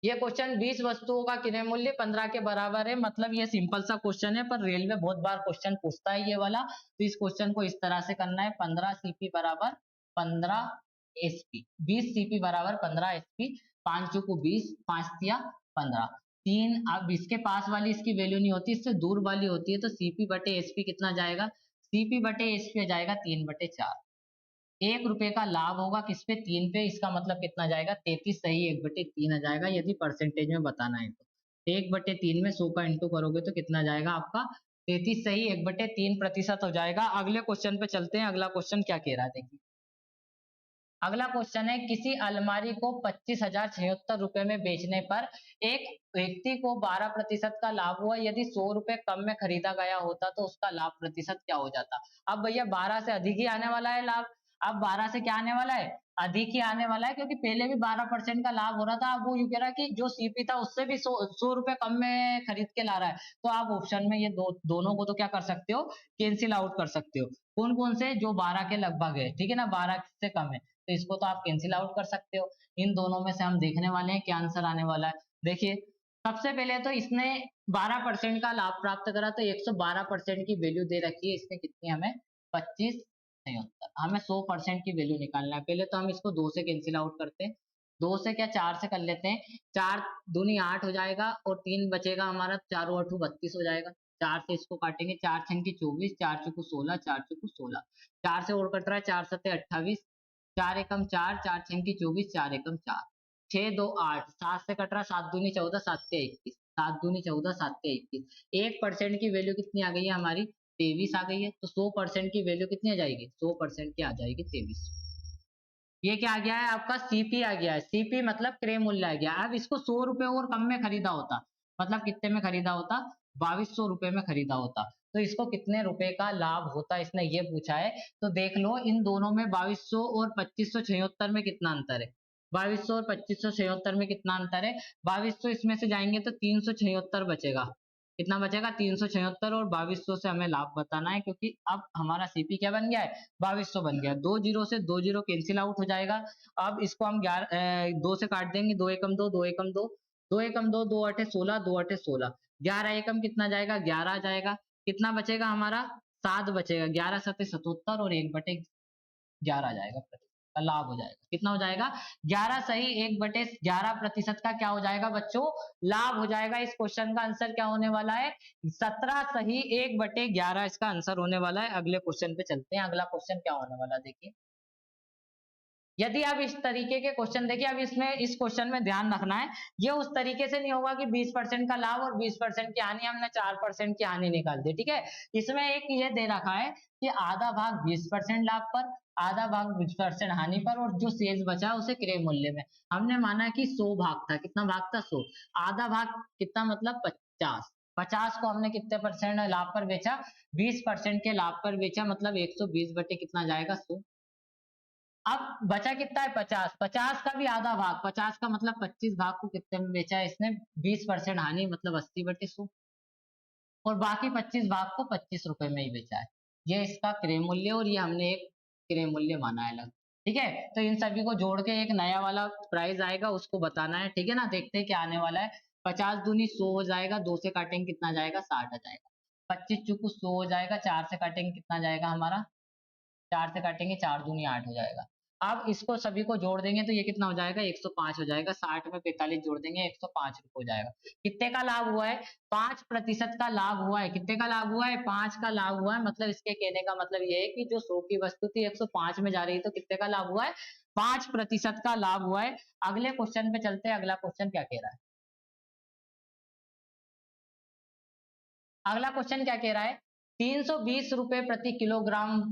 ये क्वेश्चन 20 वस्तुओं का क्रय मूल्य 15 के बराबर है। मतलब ये सिंपल सा क्वेश्चन है, पर रेलवे बहुत बार क्वेश्चन पूछता है ये वाला। तो इस क्वेश्चन को इस तरह से करना है, 15 सीपी बराबर 15 एसपी, 20 सीपी बराबर 15 एसपी, 5 चौको 20, 5 तिया 15, 3। अब इसके पास वाली इसकी वैल्यू नहीं होती, इससे दूर वाली होती है, तो सीपी बटे एसपी कितना जाएगा, सीपी बटे एसपी जाएगा 3/4। 1 रुपए का लाभ होगा किस पे, 3 पे। इसका मतलब कितना जाएगा, 33 सही 1/3 आ जाएगा, यदि परसेंटेज में बताना है तो। 1/3 में 100 का इंटू करोगे तो कितना जाएगा आपका, 33 सही 1/3% हो जाएगा। अगले क्वेश्चन पे चलते हैं। अगला क्वेश्चन क्या कह रहा है, देखिए अगला क्वेश्चन है, किसी अलमारी को 25,076 रुपए में बेचने पर एक व्यक्ति को 12% का लाभ हुआ। यदि 100 रुपए कम में खरीदा गया होता तो उसका लाभ प्रतिशत क्या हो जाता। अब भैया 12 से अधिक ही आने वाला है लाभ। अब 12 से क्या आने वाला है, अधिक ही आने वाला है, क्योंकि पहले भी 12% का लाभ हो रहा था। अब वो यूं कह रहा है कि जो सीपी था उससे भी 100 रुपए कम में खरीद के ला रहा है। तो आप ऑप्शन में ये दोनों को तो क्या कर सकते हो, कैंसिल आउट कर सकते हो। कौन कौन से, जो 12 के लगभग है, ठीक है ना, 12 से कम है, तो इसको तो आप कैंसिल आउट कर सकते हो। इन दोनों में से हम देखने वाले हैं क्या आंसर आने वाला है। देखिए सबसे पहले तो इसने 12% का लाभ प्राप्त करा, तो 112% की वैल्यू दे रखी है इसने, कितनी हमें 25,76। हमें 100% की वैल्यू निकालना है। पहले तो हम इसको 2 से कैंसिल आउट करते हैं, 2 से क्या 4 से कर लेते हैं। 4 दूनी 8 हो जाएगा, और 3 बचेगा हमारा, 4 और 8 32 हो जाएगा। 4 से इसको काटेंगे, 4 छंकी 24, 4 चौको 16, 4 चौको 16, 4 से और कट रहा है, 4 सत्ते 28, 4 एकम 4, 4 छंकी 24, 4 एकम 4, 6 2 8, 7 से कट रहा है, 7 दूनी 14, 7 ते 21, 7 दूनी 14, 7 ते 21। 1% की वैल्यू कितनी आ गई है हमारी, 23 आ गई है। तो 100% की वैल्यू कितनी आ जाएगी, 100% की आ जाएगी 23। ये क्या आ गया है आपका, सीपी आ गया है। सीपी मतलब क्रय मूल्य आ गया। अब इसको 100 रुपए और कम में खरीदा होता, मतलब कितने में खरीदा होता, 2200 रुपए में खरीदा होता, तो इसको कितने रुपए का लाभ होता, इसने ये पूछा है। तो देख लो इन दोनों में 2200 और 2576 में कितना अंतर है, 2200 और 2576 में कितना अंतर है। 2200 इसमें से जाएंगे तो 376 बचेगा। कितना बचेगा, 376। और 2200 से हमें लाभ बताना है, क्योंकि अब हमारा सीपी क्या बन गया है, 2200 बन गया। 2 जीरो से 2 जीरो कैंसिल आउट हो जाएगा। अब इसको हम 2 से काट देंगे, 2 एकम 2, 2 एकम 2, 2 एकम 2, 2 अठे 16, 2 अठे 16, 11 एकम कितना जाएगा, 11 आ जाएगा। कितना बचेगा हमारा, 7 बचेगा। 11 सत्ते 77 और 1/11 आ जाएगा, का लाभ हो जाएगा। कितना हो जाएगा, 11 सही 1/11% का क्या हो जाएगा बच्चों, लाभ हो जाएगा। इस क्वेश्चन का आंसर क्या होने वाला है, 17 सही 1/11 इसका आंसर होने वाला है। अगले क्वेश्चन पे चलते हैं। अगला क्वेश्चन क्या होने वाला है, देखिए यदि आप इस तरीके के क्वेश्चन, देखिए अब इसमें इस क्वेश्चन में ध्यान रखना है, ये उस तरीके से नहीं होगा कि 20% का लाभ और 20% की हानि, हमने 4% की हानि निकाल दी, ठीक है। इसमें एक ये दे रखा है कि आधा भाग 20% लाभ पर, आधा भाग 20% हानि पर, और जो शेष बचा उसे क्रय मूल्य में। हमने माना कि 100 भाग था, कितना भाग था 100, आधा भाग कितना मतलब 50, 50 को हमने कितने परसेंट लाभ पर बेचा, 20% के लाभ पर बेचा, मतलब 120 बटे कितना जाएगा 100। अब बचा कितना है 50, 50 का भी आधा भाग, 50 का मतलब 25 भाग को कितने में बेचा है इसने, 20% हानि, मतलब 80/100, और बाकी 25 भाग को 25 रुपए में ही बेचा है। ये इसका क्रय मूल्य, और ये हमने एक क्रय मूल्य माना है अलग। ठीक है। तो इन सभी को जोड़ के एक नया वाला प्राइस आएगा, उसको बताना है, ठीक है ना। देखते हैं क्या आने वाला है। 50 दूनी 100 हो जाएगा, 2 से काटेंगे कितना जाएगा, 60 आ जाएगा। 25 चुकू 100 हो जाएगा, 4 से काटेंगे कितना जाएगा हमारा, 4 से काटेंगे 4 दूनी 8 हो जाएगा। अब इसको सभी को जोड़ देंगे तो ये कितना हो जाएगा, 105 हो जाएगा। 60 में 45 जोड़ देंगे, 105 रुपये हो जाएगा। कितने का लाभ हुआ है, 5% का लाभ हुआ है। कितने का लाभ हुआ है, 5 का लाभ हुआ है। मतलब इसके कहने का मतलब ये है कि जो 100 की वस्तु थी 105 में जा रही है, तो कितने का लाभ हुआ है, 5% का लाभ हुआ है। अगले क्वेश्चन पे चलते हैं। अगला क्वेश्चन क्या कह रहा है, अगला क्वेश्चन क्या कह रहा है, 320 रुपए प्रति किलोग्राम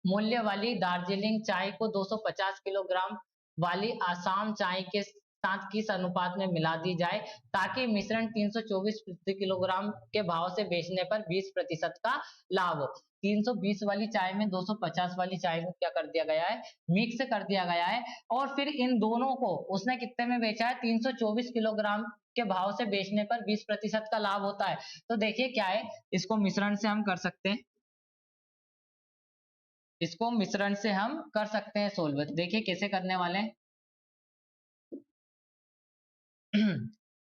मूल्य वाली दार्जिलिंग चाय को 250 किलोग्राम वाली आसाम चाय के साथ किस अनुपात में मिला दी जाए ताकि मिश्रण 324 प्रति किलोग्राम के भाव से बेचने पर 20% का लाभ हो। 320 वाली चाय में 250 वाली चाय को क्या कर दिया गया है, मिक्स कर दिया गया है। और फिर इन दोनों को उसने कितने में बेचा है, 324 किलोग्राम के भाव से बेचने पर 20% का लाभ होता है। तो देखिए क्या है, इसको मिश्रण से हम कर सकते हैं, इसको मिश्रण से हम कर सकते हैं सोल्व। देखिए कैसे करने वाले हैं।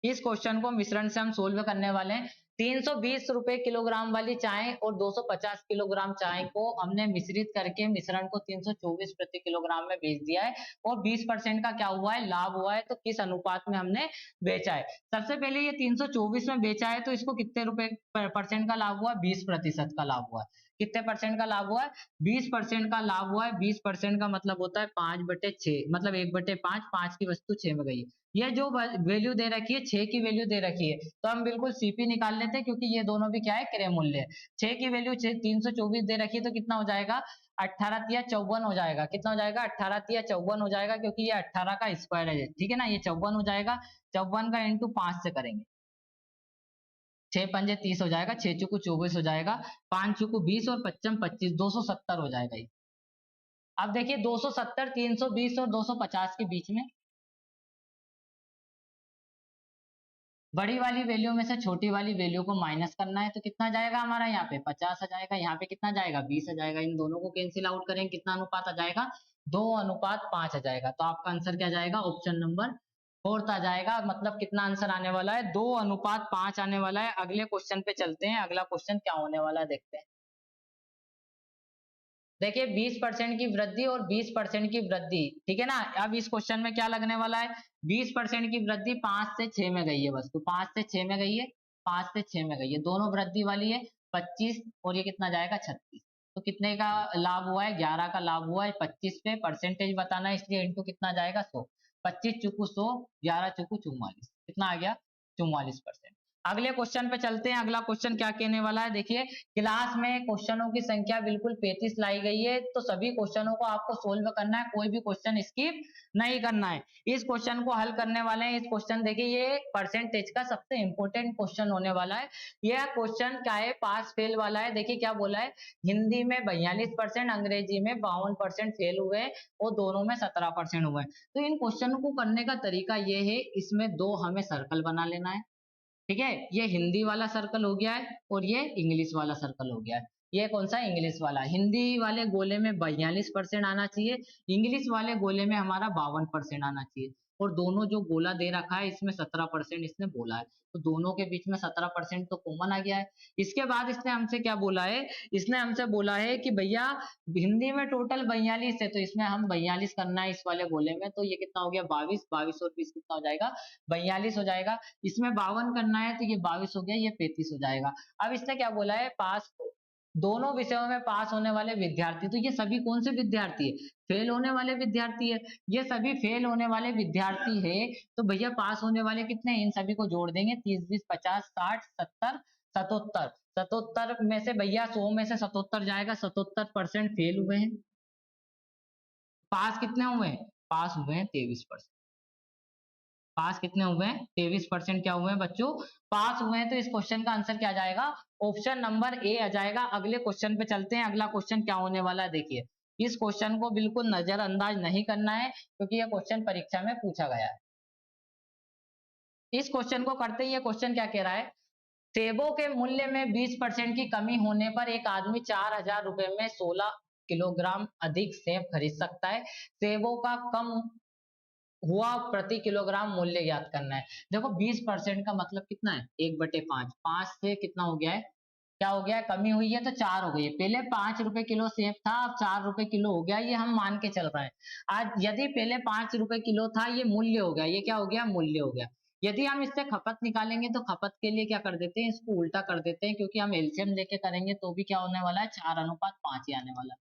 इस क्वेश्चन को मिश्रण से हम सोल्व करने वाले हैं। 320 रुपए किलोग्राम वाली चाय और 250 किलोग्राम चाय को हमने मिश्रित करके मिश्रण को 324 प्रति किलोग्राम में बेच दिया है और 20% का क्या हुआ है, लाभ हुआ है। तो किस अनुपात में हमने बेचा है, सबसे पहले ये 324 में बेचा है तो इसको कितने रुपए परसेंट का लाभ हुआ, 20% का लाभ हुआ है। कितने परसेंट का लाभ हुआ है, 20% का लाभ हुआ है। 20% का मतलब होता है 5/6, मतलब 1/5, 5 की वस्तु 6 में गई है। ये जो वैल्यू दे रखी है, 6 की वैल्यू दे रखी है, तो हम बिल्कुल सीपी निकाल लेते हैं क्योंकि ये दोनों भी क्या है, क्रय मूल्य है। 6 की वैल्यू 324 दे रखी है तो कितना हो जाएगा, 18 तिया 54 हो जाएगा। कितना हो जाएगा, 18 तिया 54 हो जाएगा क्योंकि ये 18 का स्क्वायर है, ठीक है ना। ये 54 हो जाएगा, 54 का इंटू 5 से करेंगे, 6 पंजे 30 हो जाएगा, 6 चुकू 24 हो जाएगा, 5 चुकू 20 और 55 25, 270 हो जाएगा ये। अब देखिए 270, 320 और 250 के बीच में बड़ी वाली वैल्यू में से छोटी वाली वैल्यू को माइनस करना है। तो कितना जाएगा हमारा, यहाँ पे 50 आ जाएगा, यहाँ पे कितना जाएगा, 20 आ जाएगा। इन दोनों को कैंसिल आउट करें, कितना अनुपात आ जाएगा, 2:5 आ जाएगा। तो आपका आंसर क्या जाएगा, ऑप्शन नंबर 4 आ जाएगा। मतलब कितना आंसर आने वाला है, 2:5 आने वाला है। अगले क्वेश्चन पे चलते हैं। अगला क्वेश्चन क्या होने वाला है देखते हैं। देखिए 20% की वृद्धि और 20% की वृद्धि, ठीक है ना। अब इस क्वेश्चन में क्या लगने वाला है, 20% की वृद्धि 5 से 6 में गई है वस्तु, 5 से 6 में गई है, 5 से 6 में गई है, दोनों वृद्धि वाली है। 25 और ये कितना जाएगा, 36। तो कितने का लाभ हुआ है, 11 का लाभ हुआ है। 25 पे परसेंटेज बताना है इसलिए इंटू कितना जाएगा, 100। 25 चुकू 100, 11 चुकू 44, कितना आ गया, 44%। अगले क्वेश्चन पे चलते हैं। अगला क्वेश्चन क्या कहने वाला है, देखिए क्लास में क्वेश्चनों की संख्या बिल्कुल 35 लाई गई है, तो सभी क्वेश्चनों को आपको सोल्व करना है, कोई भी क्वेश्चन स्किप नहीं करना है। इस क्वेश्चन को हल करने वाले हैं। इस क्वेश्चन देखिए ये परसेंटेज का सबसे इंपॉर्टेंट क्वेश्चन होने वाला है। यह क्वेश्चन क्या है, पास फेल वाला है। देखिए क्या बोला है, हिंदी में 42%, अंग्रेजी में 52% फेल हुए हैं और दोनों में 17% हुए हैं। तो इन क्वेश्चनों को करने का तरीका ये है, इसमें दो हमें सर्कल बना लेना है, ठीक है। ये हिंदी वाला सर्कल हो गया है और ये इंग्लिश वाला सर्कल हो गया है। ये कौन सा, इंग्लिश वाला। हिंदी वाले गोले में 42% आना चाहिए, इंग्लिश वाले गोले में हमारा 52% आना चाहिए। और दोनों जो गोला दे रखा है इसमें 17% इसने बोला है, तो दोनों के बीच में 17% तो कॉमन आ गया है। इसके बाद इसने हमसे क्या बोला है, इसने हमसे बोला है कि भैया हिंदी में टोटल 42 है, तो इसमें हम 42 करना है इस वाले गोले में। तो ये कितना हो गया, 22, 22 और 20 कितना हो जाएगा, 42 हो जाएगा। इसमें 52 करना है तो ये 22 हो गया, ये 35 हो जाएगा। अब इसने क्या बोला है, पास दोनों विषयों में पास होने वाले विद्यार्थी, तो ये सभी कौन से विद्यार्थी है, फेल होने वाले विद्यार्थी है। ये सभी फेल होने वाले विद्यार्थी है, तो भैया पास होने वाले कितने हैं, इन सभी को जोड़ देंगे, 30, 20, 50, 60, 70, 77। 77 में से भैया 100 में से 77 जाएगा, 77% फेल हुए हैं। पास कितने हुए हैं, पास हुए हैं 23%। पास कितने हुए हैं, 23% क्या हुए हैं बच्चों, पास हुए हैं। तो इस क्वेश्चन का आंसर क्या आ जाएगा, ऑप्शन नंबर ए आ जाएगा। अगले क्वेश्चन पे चलते हैं। अगला क्वेश्चन क्या होने वाला है, देखिए इस क्वेश्चन को बिल्कुल नजरअंदाज नहीं करना है क्योंकि यह क्वेश्चन परीक्षा में पूछा गया है। इस क्वेश्चन को करते ही ये क्वेश्चन क्या कह रहा है, सेबों के मूल्य में 20% की कमी होने पर एक आदमी 4000 रुपए में 16 किलोग्राम अधिक सेब खरीद सकता है? सेबों का कम हुआ प्रति किलोग्राम मूल्य ज्ञात करना है। देखो 20% का मतलब कितना है, 1/5, 5 से कितना हो गया है, क्या हो गया है, कमी हुई है तो 4 हो गई है। पहले 5 रुपए किलो सेब था, अब 4 रुपए किलो हो गया, ये हम मान के चल रहे हैं। आज यदि पहले 5 रुपए किलो था, ये मूल्य हो गया, ये क्या हो गया, मूल्य हो गया। यदि हम इससे खपत निकालेंगे तो खपत के लिए क्या कर देते हैं, इसको उल्टा कर देते हैं, क्योंकि हम एलसीएम लेके करेंगे तो भी क्या होने वाला है, 4:5 ही आने वाला है।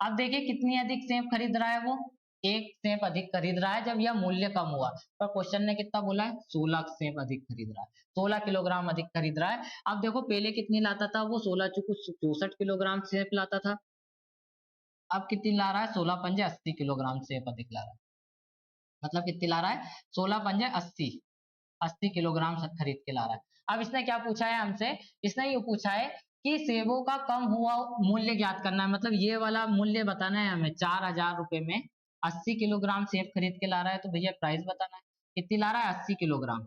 अब देखिए कितनी अधिक सेब खरीद रहा है वो, एक सेब अधिक खरीद रहा है जब यह मूल्य कम हुआ। पर क्वेश्चन ने कितना बोला है, 16 सेब अधिक खरीद रहा है, 16 किलोग्राम अधिक खरीद रहा है। अब देखो पहले कितनी लाता था वो, 16 चुकू 64 किलोग्राम सेब लाता था, अब कितनी ला रहा है, 16 पंजे 80 किलोग्राम सेब अधिक ला रहा है। मतलब कितनी ला रहा है, 16 पंजे 80, 80 किलोग्राम सब खरीद के ला रहा है। अब इसने क्या पूछा है हमसे, इसने ये पूछा है कि सेबों का कम हुआ मूल्य ज्ञात करना है, मतलब ये वाला मूल्य बताना है हमें। 4000 रुपए में 80 किलोग्राम सेब खरीद के ला रहा है, तो भैया प्राइस बताना है कितनी ला रहा है, 80 किलोग्राम।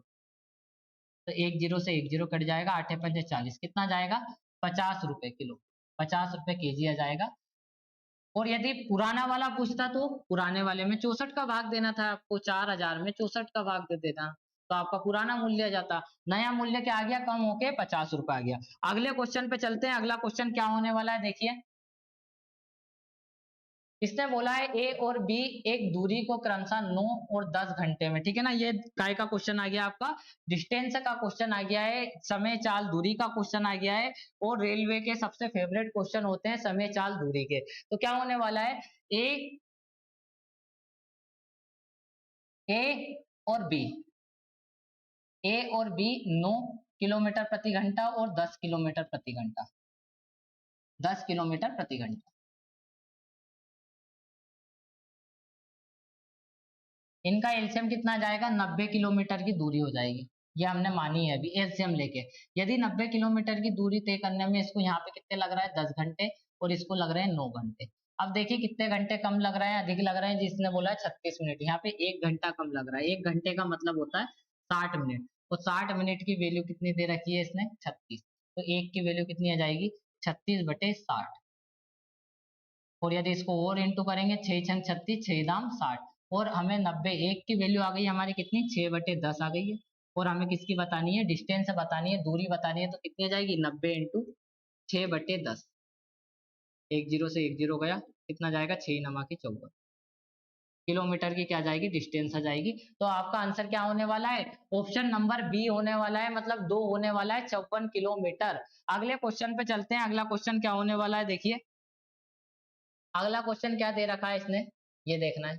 तो एक जीरो से एक जीरो कट जाएगा, 8 पंजे 40, कितना जाएगा, 50 रुपए किलो, 50 रुपए केजी आ जाएगा। और यदि पुराना वाला पूछता तो पुराने वाले में 64 का भाग देना था आपको, 4000 में 64 का भाग दे देना, तो आपका पुराना मूल्य आ जाता। नया मूल्य क्या आ गया, कम होके 50 रुपए आ गया। अगले क्वेश्चन पे चलते हैं, अगला क्वेश्चन क्या होने वाला है देखिए। इसने बोला है ए और बी एक दूरी को क्रमशः 9 और 10 घंटे में, ठीक है ना, ये काय का क्वेश्चन आ गया आपका, डिस्टेंस का क्वेश्चन आ गया है, समय चाल दूरी का क्वेश्चन आ गया है। और रेलवे के सबसे फेवरेट क्वेश्चन होते हैं समय चाल दूरी के। तो क्या होने वाला है, ए ए और बी, ए और बी 9 किलोमीटर प्रति घंटा और 10 किलोमीटर प्रति घंटा, 10 किलोमीटर प्रति घंटा। इनका एलसीएम कितना जाएगा, 90 किलोमीटर की दूरी हो जाएगी, ये हमने मानी है अभी एलसीएम लेके। यदि 90 किलोमीटर की दूरी तय करने में इसको यहाँ पे कितने लग रहा है, 10 घंटे, और इसको लग रहे हैं 9 घंटे। अब देखिए कितने घंटे कम लग रहे हैं, अधिक लग रहे हैं, जिसने बोला है 36 मिनट, यहाँ पे 1 घंटा कम लग रहा है। 1 घंटे का मतलब होता है 60 मिनट, और 60 मिनट की वैल्यू कितनी दे रखी है इसने, 36, तो एक की वैल्यू कितनी आ जाएगी, 36/60। और यदि इसको और इंटू करेंगे, 6 छंग 36, 6 दाम 60, और हमें 90, एक की वैल्यू आ गई हमारी कितनी, 6/10 आ गई है। और हमें किसकी बतानी है, डिस्टेंस बतानी है, दूरी बतानी है, तो कितनी आ जाएगी, 90 इंटू 6/10, एक जीरो से एक जीरो गया, कितना जाएगा, 6×9=14 किलोमीटर की क्या जाएगी, डिस्टेंस आ जाएगी। तो आपका आंसर क्या होने वाला है, ऑप्शन नंबर बी होने वाला है, मतलब 2 होने वाला है, 54 किलोमीटर। अगले क्वेश्चन पे चलते हैं, अगला क्वेश्चन क्या होने वाला है देखिए। अगला क्वेश्चन क्या दे रखा है इसने, ये देखना है।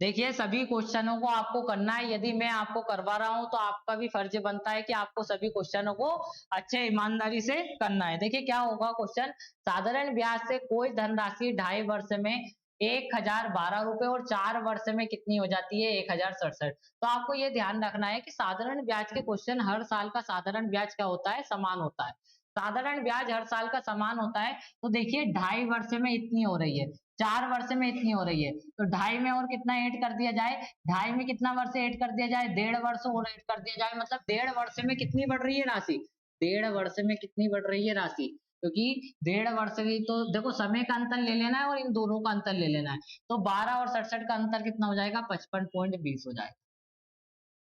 देखिए सभी क्वेश्चनों को आपको करना है, यदि मैं आपको करवा रहा हूं तो आपका भी फर्ज बनता है कि आपको सभी क्वेश्चनों को अच्छे ईमानदारी से करना है। देखिए क्या होगा क्वेश्चन, साधारण ब्याज से कोई धनराशि 2.5 वर्ष में 1012 रुपए और 4 वर्ष में कितनी हो जाती है, 1067। तो आपको ये ध्यान रखना है कि साधारण ब्याज के क्वेश्चन, हर साल का साधारण ब्याज क्या होता है, समान होता है। साधारण ब्याज हर साल का समान होता है। तो देखिए 2.5 वर्ष में इतनी हो रही है, 4 वर्ष में इतनी हो रही है, तो 2.5 में और कितना ऐड कर दिया जाए, 2.5 में कितना वर्ष ऐड कर दिया जाए, 1.5 वर्ष और ऐड कर दिया जाए, मतलब 1.5 वर्ष में कितनी बढ़ रही है राशि, 1.5 वर्ष में कितनी बढ़ रही है राशि, क्योंकि 1.5 वर्ष की, तो देखो समय का अंतर ले लेना है और इन दोनों का अंतर ले लेना है। तो 12 और 67 का अंतर कितना हो जाएगा, 55.20 हो जाएगा।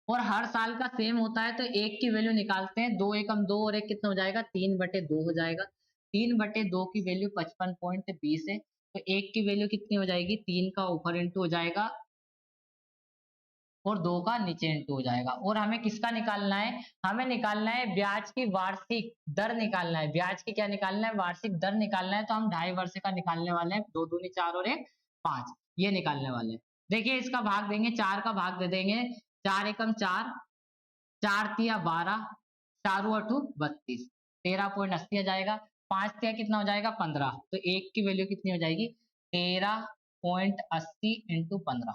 और हर साल का सेम होता है, तो एक की वैल्यू निकालते हैं, 2 एकम 2 और एक कितना हो जाएगा, 3/2 हो जाएगा। 3/2 की वैल्यू 55.20 है, तो एक की वैल्यू कितनी हो जाएगी, 3 का ऊपर इंटू हो जाएगा और 2 का नीचे इंटू हो जाएगा। और हमें किसका निकालना है, हमें निकालना है ब्याज की वार्षिक दर निकालना है, ब्याज की क्या निकालना है, वार्षिक दर निकालना है। तो हम 2.5 वर्ष का निकालने वाले हैं, 2 दूनी 4 और 1 5, ये निकालने वाले हैं। देखिए इसका भाग देंगे, 4 का भाग दे देंगे, 4 एकम 4, 4 तिया 12, 4 अठू 32, 13.80 आ जाएगा। 5 तिया कितना हो जाएगा, 15, तो एक की वैल्यू कितनी हो जाएगी, 13.80 इंटू 15,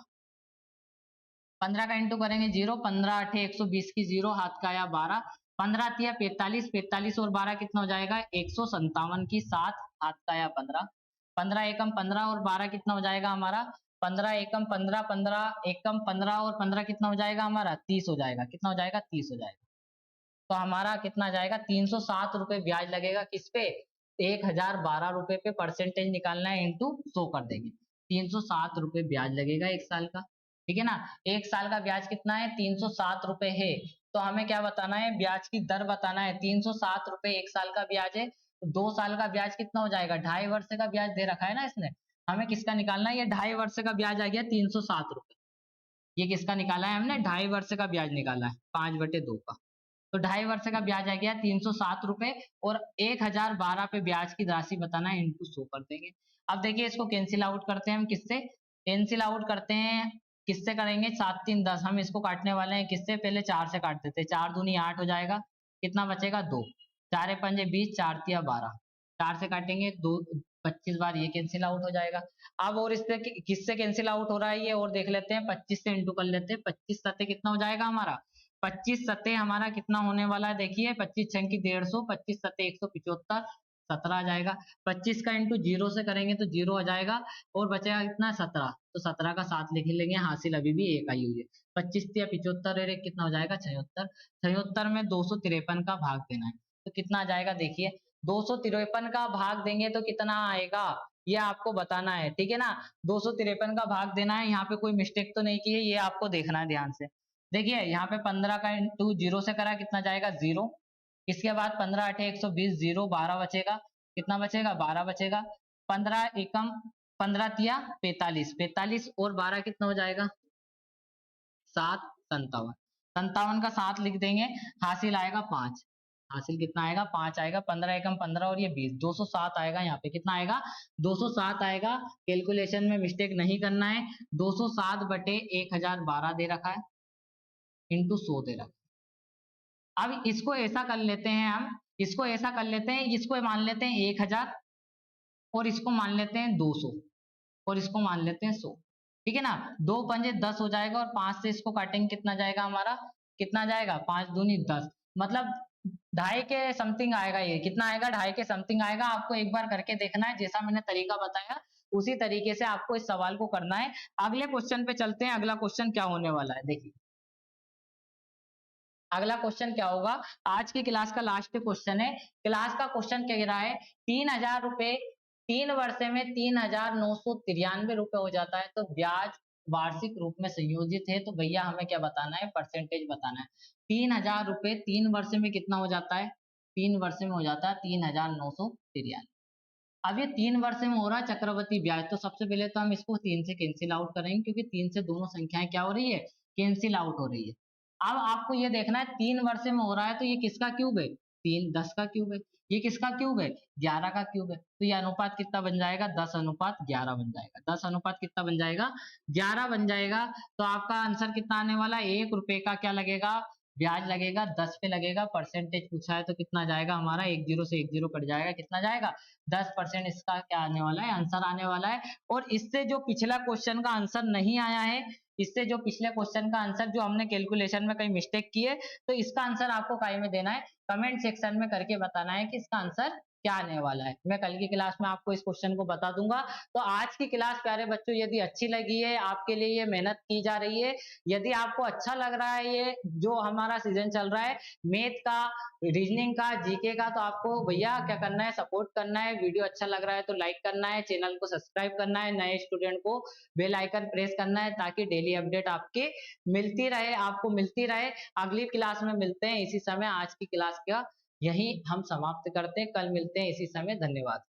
15 का इंटू करेंगे 0, 15 अठे 120 की 0, हाथ का आया 12, 15 तिया 45, 45 और 12 कितना हो जाएगा, 157 की 7, हाथ का आया 15, 15 एकम 15 और 12 कितना हो जाएगा हमारा, 15 एकम 15, 15 एकम 15 और 15 कितना हो जाएगा हमारा, 30 हो जाएगा, कितना हो जाएगा, 30 हो जाएगा। तो हमारा कितना जाएगा, 307 रुपए ब्याज लगेगा, किस पे, 1012 रुपए पे परसेंटेज निकालना है, इंटू 100 कर देंगे, 307 रुपए ब्याज लगेगा 1 साल का। ठीक है ना, 1 साल का ब्याज कितना है, 307 रुपए है। तो हमें क्या बताना है, ब्याज की दर बताना है। 307 रुपए 1 साल का ब्याज है, तो 2 साल का ब्याज कितना हो जाएगा, 2.5 वर्ष का ब्याज दे रखा है ना इसने, हमें किसका निकालना है, ये 2.5 वर्ष का ब्याज आ गया 307 रुपए। ये किसका निकाला है हमने, 2.5 वर्ष का ब्याज निकाला है, 5/2 का। तो 2.5 वर्ष का ब्याज आ गया 307 रुपए, और 1012 पे ब्याज की राशि बताना है, इंटू 100 कर देंगे। अब देखिए इसको कैंसिल आउट करते हैं हम, किससे कैंसिल आउट करते हैं, किससे करेंगे, 7 3 10, हम इसको काटने वाले हैं किससे, पहले 4 से काट देते हैं, 4 दूनी 8 हो जाएगा, कितना बचेगा 2, 4 पंजे 20, 4 तिया 12, 4 से काटेंगे 2, 25 बार ये कैंसिल आउट हो जाएगा। अब और इससे किससे कैंसिल आउट हो रहा है ये और देख लेते हैं, 25 से इंटू कर लेते हैं, 25 सत्ते कितना हो जाएगा हमारा, 25 सत्ते हमारा कितना होने वाला है, देखिए 25 छंकी 150, 25 सत्ते 175, 17 आ जाएगा। 25 का इंटू 0 से करेंगे तो 0 आ जाएगा, और बचेगा कितना 17, तो 17 का 7 लिख लेंगे, हासिल अभी भी 1 आई हुई है। 25 या 75 और कितना हो जाएगा 76, 76 में 253 का भाग देना है, तो कितना आ जाएगा, देखिए 253 का भाग देंगे तो कितना आएगा, ये आपको बताना है। ठीक है ना, 253 का भाग देना है, यहाँ पे कोई मिस्टेक तो नहीं की है, ये आपको देखना है ध्यान से। देखिए यहाँ पे 15 का इंटू 0 से करा, कितना जाएगा 0, इसके बाद 15 8 120, 0 12 बचेगा, कितना बचेगा 12 बचेगा, 15 एकम 15 तिया 45, 45 और 12 कितना हो जाएगा 7, 57, 57 का 7 लिख देंगे, हासिल आएगा 5, हासिल कितना आएगा 5 आएगा, 15 एकम 15 और ये 20, 207 आएगा, यहाँ पे कितना आएगा 207 आएगा। कैलकुलेशन में मिस्टेक नहीं करना है, 207 बटे 1012 दे रखा है, इंटू 100 दे रखा है। अब इसको ऐसा कर लेते हैं हम, इसको ऐसा कर लेते हैं, इसको मान लेते हैं 1000, और इसको मान लेते हैं 200, और इसको मान लेते हैं 100। ठीक है ना, 2 पंजे 10 हो जाएगा, और 5 से इसको काटेंगे कितना जाएगा हमारा, कितना जाएगा 5 दूनी 10, मतलब 2.5 के समथिंग आएगा, ये कितना आएगा 2.5 के समथिंग आएगा। आपको एक बार करके देखना है, जैसा मैंने तरीका बताया उसी तरीके से आपको इस सवाल को करना है। अगले क्वेश्चन पे चलते हैं, अगला क्वेश्चन क्या होने वाला है, देखिए अगला क्वेश्चन क्या होगा, आज की क्लास का लास्ट क्वेश्चन है। क्लास का क्वेश्चन कह रहा है 3000 रुपए 3 वर्ष में 3993 रुपए हो जाता है, तो ब्याज वार्षिक रूप में संयोजित है, तो भैया हमें क्या बताना है, परसेंटेज बताना है। 3000 रुपए 3 वर्ष में कितना हो जाता है, 3 वर्ष में हो जाता है 3993। अब ये 3 वर्ष में हो रहा है चक्रवृद्धि ब्याज, तो सबसे पहले तो हम इसको 3 से कैंसिल आउट करेंगे, क्योंकि 3 से दोनों संख्याएं क्या हो रही है, कैंसिल आउट हो रही है। अब आपको ये देखना है 3 वर्ष में हो रहा है, तो ये किसका क्यूब है, 3 10 का क्यूब है, ये किसका क्यूब है 11 का क्यूब है, तो ये अनुपात कितना बन जाएगा 10:11 बन जाएगा, 10 अनुपात कितना बन जाएगा 11 बन जाएगा। तो आपका आंसर कितना आने वाला है, 1 रुपए का क्या लगेगा, ब्याज लगेगा, 10 पे लगेगा। परसेंटेज पूछा है तो कितना जाएगा हमारा, 1 0 से 1 0 कट जाएगा, कितना जाएगा 10%, इसका क्या आने वाला है, आंसर आने वाला है। और इससे जो पिछला क्वेश्चन का आंसर नहीं आया है, इससे जो पिछले क्वेश्चन का आंसर जो हमने कैलकुलेशन में कहीं मिस्टेक की है, तो इसका आंसर आपको काई में देना है, कमेंट सेक्शन में करके बताना है कि इसका आंसर क्या आने वाला है। मैं कल की क्लास में आपको इस क्वेश्चन को बता दूंगा। तो आज की क्लास प्यारे बच्चों यदि अच्छी लगी है, आपके लिए ये मेहनत की जा रही है, यदि आपको अच्छा लग रहा है ये जो हमारा सीजन चल रहा है मैथ का, रीजनिंग का, जीके का, तो आपको भैया क्या करना है, सपोर्ट करना है। वीडियो अच्छा लग रहा है तो लाइक करना है, चैनल को सब्सक्राइब करना है, नए स्टूडेंट को बेल आइकन प्रेस करना है, ताकि डेली अपडेट आपके मिलती रहे, आपको मिलती रहे। अगली क्लास में मिलते हैं इसी समय। आज की क्लास का यही हम समाप्त करते हैं, कल मिलते हैं इसी समय। धन्यवाद।